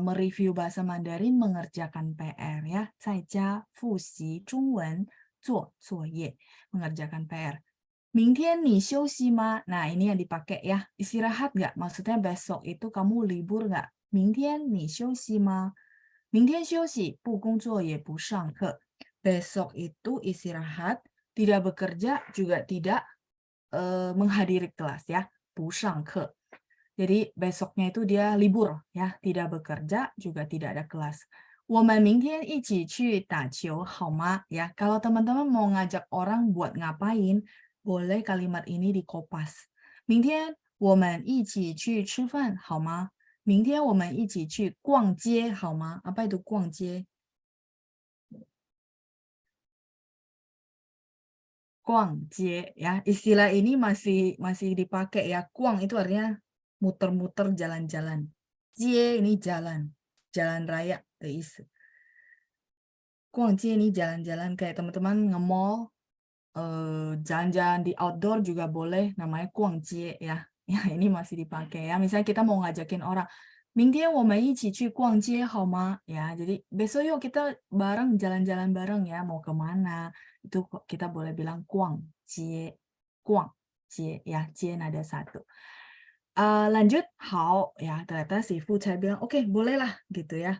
mereview bahasa Mandarin, mengerjakan PR ya. 在家复习中文做作业, mengerjakan PR. 明天你休息吗? Nah, ini yang dipakai ya. Istirahat nggak? Maksudnya besok itu kamu libur nggak? 明天你休息吗? 明天休息，不工作也不上课. Besok itu istirahat, tidak bekerja, juga tidak menghadiri kelas ya. 不上课. Jadi besoknya itu dia libur ya, tidak bekerja, juga tidak ada kelas. 我们明天一起去打球好吗? Ya, kalau teman-teman mau ngajak orang buat ngapain, boleh kalimat ini dikopas. 明天我们一起去吃饭好吗? 明天我们一起去逛街好吗? Apa itu 逛街? 逛街 ya. Istilah ini masih dipakai ya. 逛 itu artinya muter-muter jalan-jalan. Jie ini jalan raya the is. 逛街 ini jalan-jalan kayak teman-teman nge-mall, jalan-jalan di outdoor juga boleh, namanya 逛街 ya. Ya, ini masih dipakai ya. Misalnya kita mau ngajakin orang, 明天我们一起去逛街好吗? Ya, jadi besok yuk kita bareng jalan-jalan bareng ya. Mau kemana? Itu kita boleh bilang 逛街ya, 街 nada satu. Lanjut, 好 ya, ternyata si Fu saya bilang oke, bolehlah gitu ya.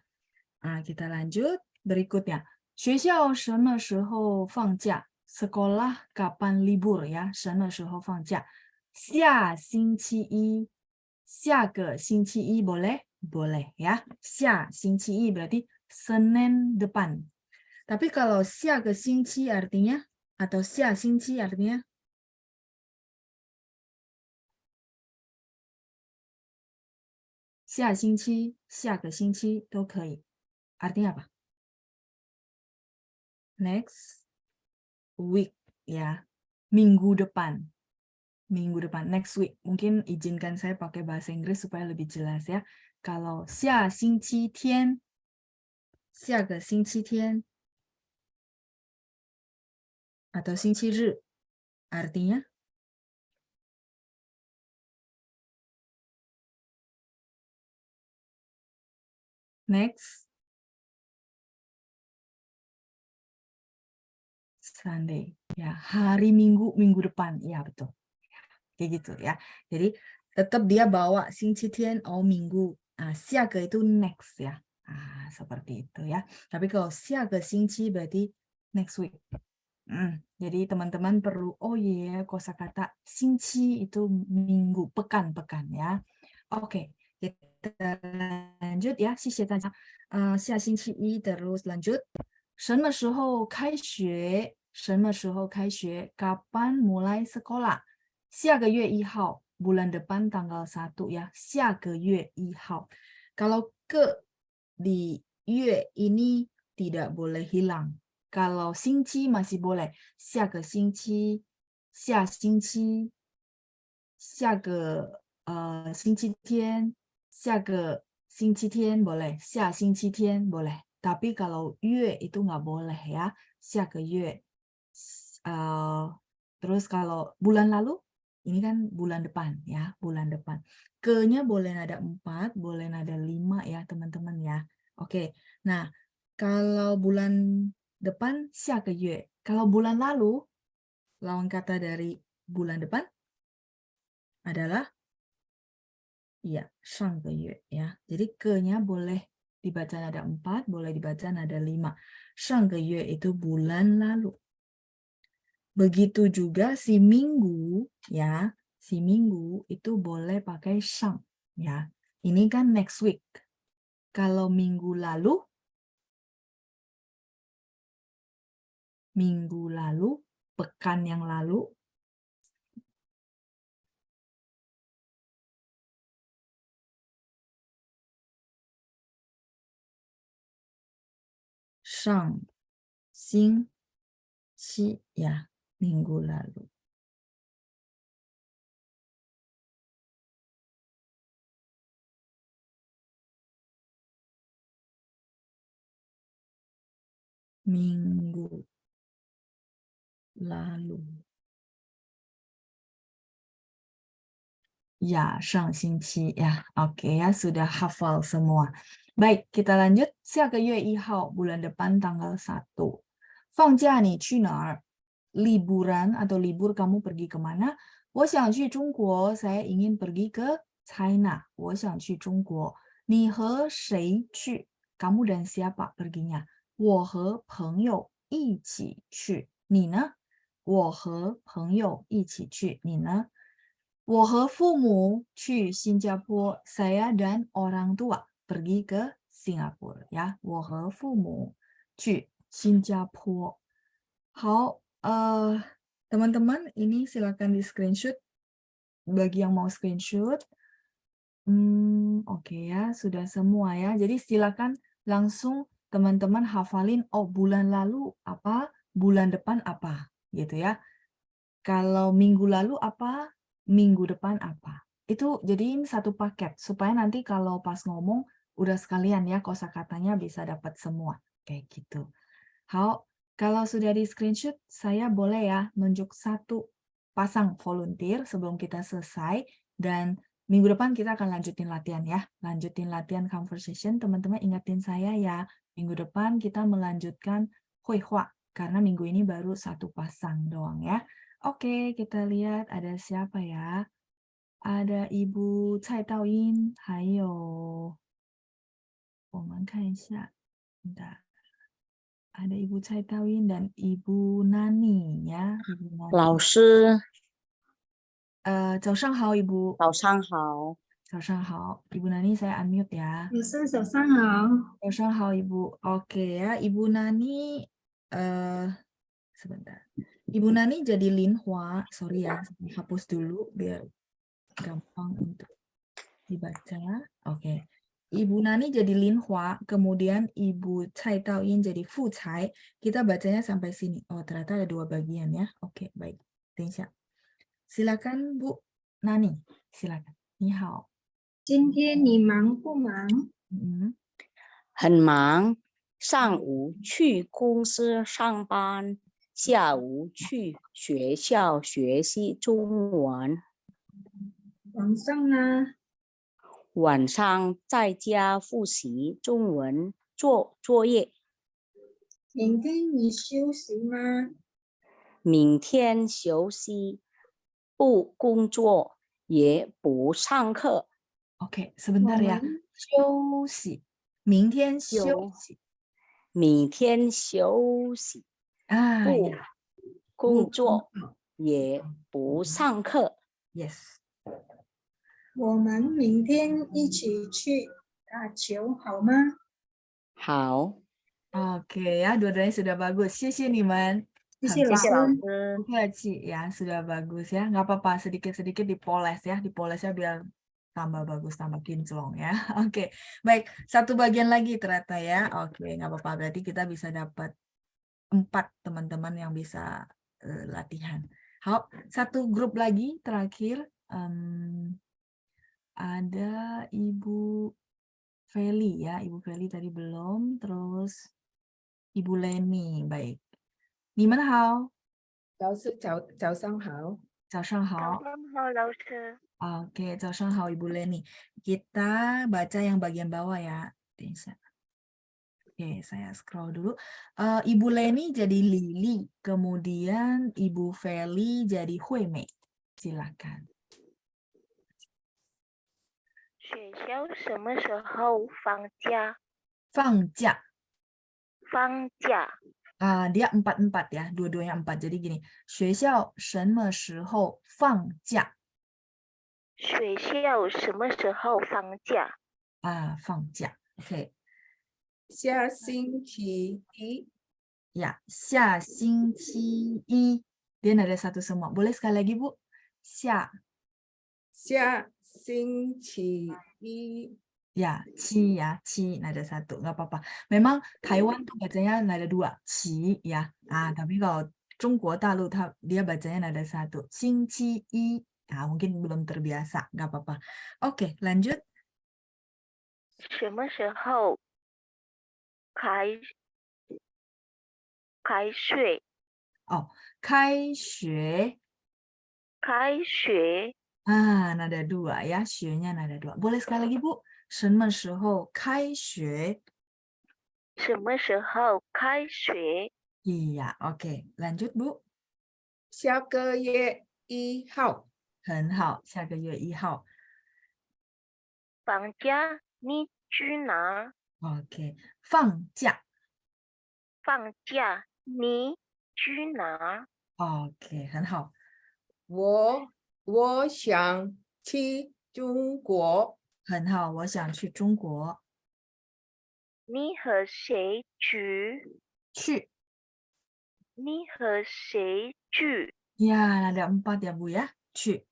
Kita lanjut berikutnya. 学校什么时候放假? Sekolah kapan libur ya? 什么时候放假? 下星期一. 下个星期一 boleh? Boleh ya. 下星期一 berarti Senin depan. Tapi kalau 下个星期 artinya atau 下星期 artinya 下星期, 下个星期 都可以. Artinya apa? Next week ya. Minggu depan. Next week. Mungkin izinkan saya pakai bahasa Inggris supaya lebih jelas ya. Kalau 下星期天, 下个星期天 atau 星期日 artinya next Sunday ya, hari Minggu, minggu depan. Ya, betul. Kayak gitu ya. Jadi tetap dia bawa 星期天 minggu. 下个 itu next ya. Seperti itu ya. Tapi kalau 下个星期 berarti next week. Jadi teman-teman perlu, oh iya, kosakata 星期 itu minggu, pekan ya. Oke, kita lanjut ya. 谢谢大家。下星期一 terus lanjut. 什么时候开学? 什么时候开学? Kapan mulai sekolah? 下个月1号, bulan depan tanggal 1 ya. 下个月1号. Kalau ke di yue ini tidak boleh hilang. Kalau 星期 masih boleh. 下个星期, 下星期, 下个星期天, 下个星期天 boleh. 下星期天 boleh. Tapi kalau yue itu nggak boleh ya. 下个月. Terus kalau bulan lalu, ini kan bulan depan ya, bulan depan. Ke-nya boleh nada 4, boleh nada 5 ya teman-teman ya. Oke, nah kalau bulan depan 下个月, kalau bulan lalu lawan kata dari bulan depan adalah iya, 上个月 ya. Jadi ke-nya boleh dibaca nada 4, boleh dibaca nada 5. 上个月 itu bulan lalu. Begitu juga si minggu ya, si minggu itu boleh pakai 上 ya. Ini kan next week. Kalau minggu lalu, pekan yang lalu, Shang, Xing, Qi ya, minggu lalu. Minggu lalu. Ya, 上星期 ya. Oke ya, sudah hafal semua. Baik, kita lanjut. 下个月1号, bulan depan tanggal 1. 放假你去哪儿? Liburan atau libur kamu pergi kemana? 我想去中国, saya ingin pergi ke China. 我想去中国. 你和谁去? Kamu dan siapa perginya? 我和朋友一起去. 你呢? 我和朋友一起去. 你呢? 我和父母去新加坡. Saya dan orang tua pergi ke Singapura ya. 我和父母去新加坡. 好, teman-teman ini silakan di screenshot bagi yang mau screenshot. Oke ya, sudah semua ya. Jadi silakan langsung teman-teman hafalin, oh bulan lalu apa, bulan depan apa gitu ya. Kalau minggu lalu apa, minggu depan apa. Itu jadiin satu paket supaya nanti kalau pas ngomong udah sekalian ya kosakatanya bisa dapat semua kayak gitu. Hao, kalau sudah di screenshot saya boleh ya nunjuk satu pasang volunteer sebelum kita selesai dan minggu depan kita akan lanjutin latihan ya. Lanjutin latihan conversation, teman-teman ingatin saya ya. Minggu depan kita melanjutkan huihua karena minggu ini baru satu pasang doang ya. Oke, kita lihat ada siapa ya? Ada Ibu Cai Daoyin, 还有我们看一下， bentar. Ada Ibu Cai Daoyin dan Ibu Nani ya, Ibu Nani. 老师，早上好 Ibu. 早上好。早上好. Ibu Nani saya unmute ya. 早上好。早上好 Ibu. Oke ya, Ibu Nani sebentar. Ibu Nani jadi Linhua, sorry ya, hapus dulu biar gampang untuk dibaca. Oke. Ibu Nani jadi Linhua, kemudian Ibu Cai Daoyin jadi Fu Cai. Kita bacanya sampai sini. Oh, ternyata ada dua bagian ya. Oke, baik. Tensya. Silakan Bu Nani, silakan. Ni hao. 今天你忙不忙？很忙，上午去公司上班，下午去学校学习中文，晚上呢？晚上在家复习中文，做作业。明天你休息吗？明天休息，不工作，也不上课。 Oke, sebentar ya. 休息. 明天休息. 明天休息， Ah, 不 ya. 工作，也不上课。 Yes. 我们明天一起去打球好吗？好， Oke ya, dua-duanya sudah bagus. 谢谢你们. 谢谢老谢谢老师。师。 Bukaci ya, sudah bagus ya. Nggak apa-apa, sedikit-sedikit dipoles ya. Dipolesnya biar tambah bagus, tambah kinclong ya. Oke, baik. Satu bagian lagi ternyata ya. Oke, nggak apa-apa. Berarti kita bisa dapat 4 teman-teman yang bisa latihan. Hao, satu grup lagi terakhir. Ada Ibu Feli ya. Ibu Feli tadi belum. Terus Ibu Leni, baik. Gimana Hao? 早上好。早上好. 好，老师。 Oke, 早上好 Ibu Leni. Kita baca yang bagian bawah ya. Oke, saya scroll dulu. Ibu Leni jadi Lili, kemudian Ibu Feli jadi Huimei. Silakan. 学校什么时候放假？放假。放假， Dia 4-4 ya, dua-duanya 4. Jadi gini, 学校什么时候放假？学校什么时候放假？放假。Oke. 下星期一， Ya, 下星期一. Dia nada satu semua. Boleh sekali lagi, Bu? 下星期一， Ya, qi ya, qi nada satu, nggak apa-apa. Memang Taiwan tuh bacanya nada 2, qi ya. Tapi kalau Jungguo Dalu dia bacanya nada 1, xingqi yi. Mungkin belum terbiasa, nggak apa-apa. Oke, lanjut. 什么时候开学？ 开学. 开学， Nada 2 ya, 学nya nada 2. Boleh sekali lagi, Bu? 什么时候开学？什么时候开学？ Iya, oke. Lanjut, Bu. 下个月1号，很好，下个月1号。放假你去哪？ Oke, 放假。放假你去哪？ Oke, 很好。我想去中国，很好，我想去中国。你和谁去？去 你和谁去？ ya, ada 4 ya, Bu ya. 去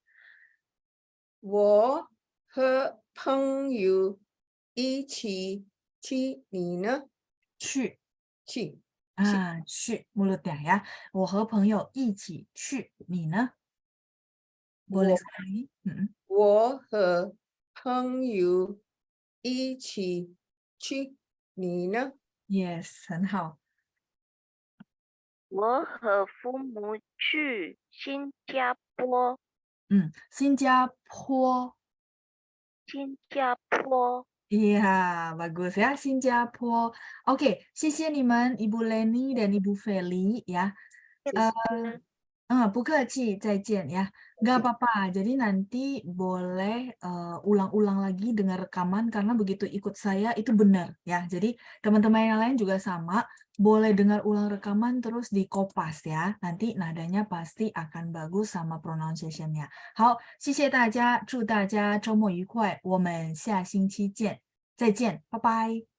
我和朋友一起去，你呢？去去，去 mulutnya ya. 我和朋友一起去，你呢？Boleh sekali. 我和朋友一起去，你呢？ Yes, 很好。我和父母去新加坡。新加坡。新加坡。 Iya, bagus ya, 新加坡。Oke, 谢谢你们 Ibu Leni dan Ibu Feli ya. 不客气，再见ya. Nggak apa-apa, jadi nanti boleh ulang-ulang lagi dengar rekaman karena begitu ikut saya itu benar ya. Jadi teman-teman yang lain juga sama, boleh dengar ulang rekaman terus di kopas ya. Nanti nadanya pasti akan bagus sama pronunciation-nya. 好，谢谢大家，祝大家周末愉快，我们下星期见，再见，拜拜。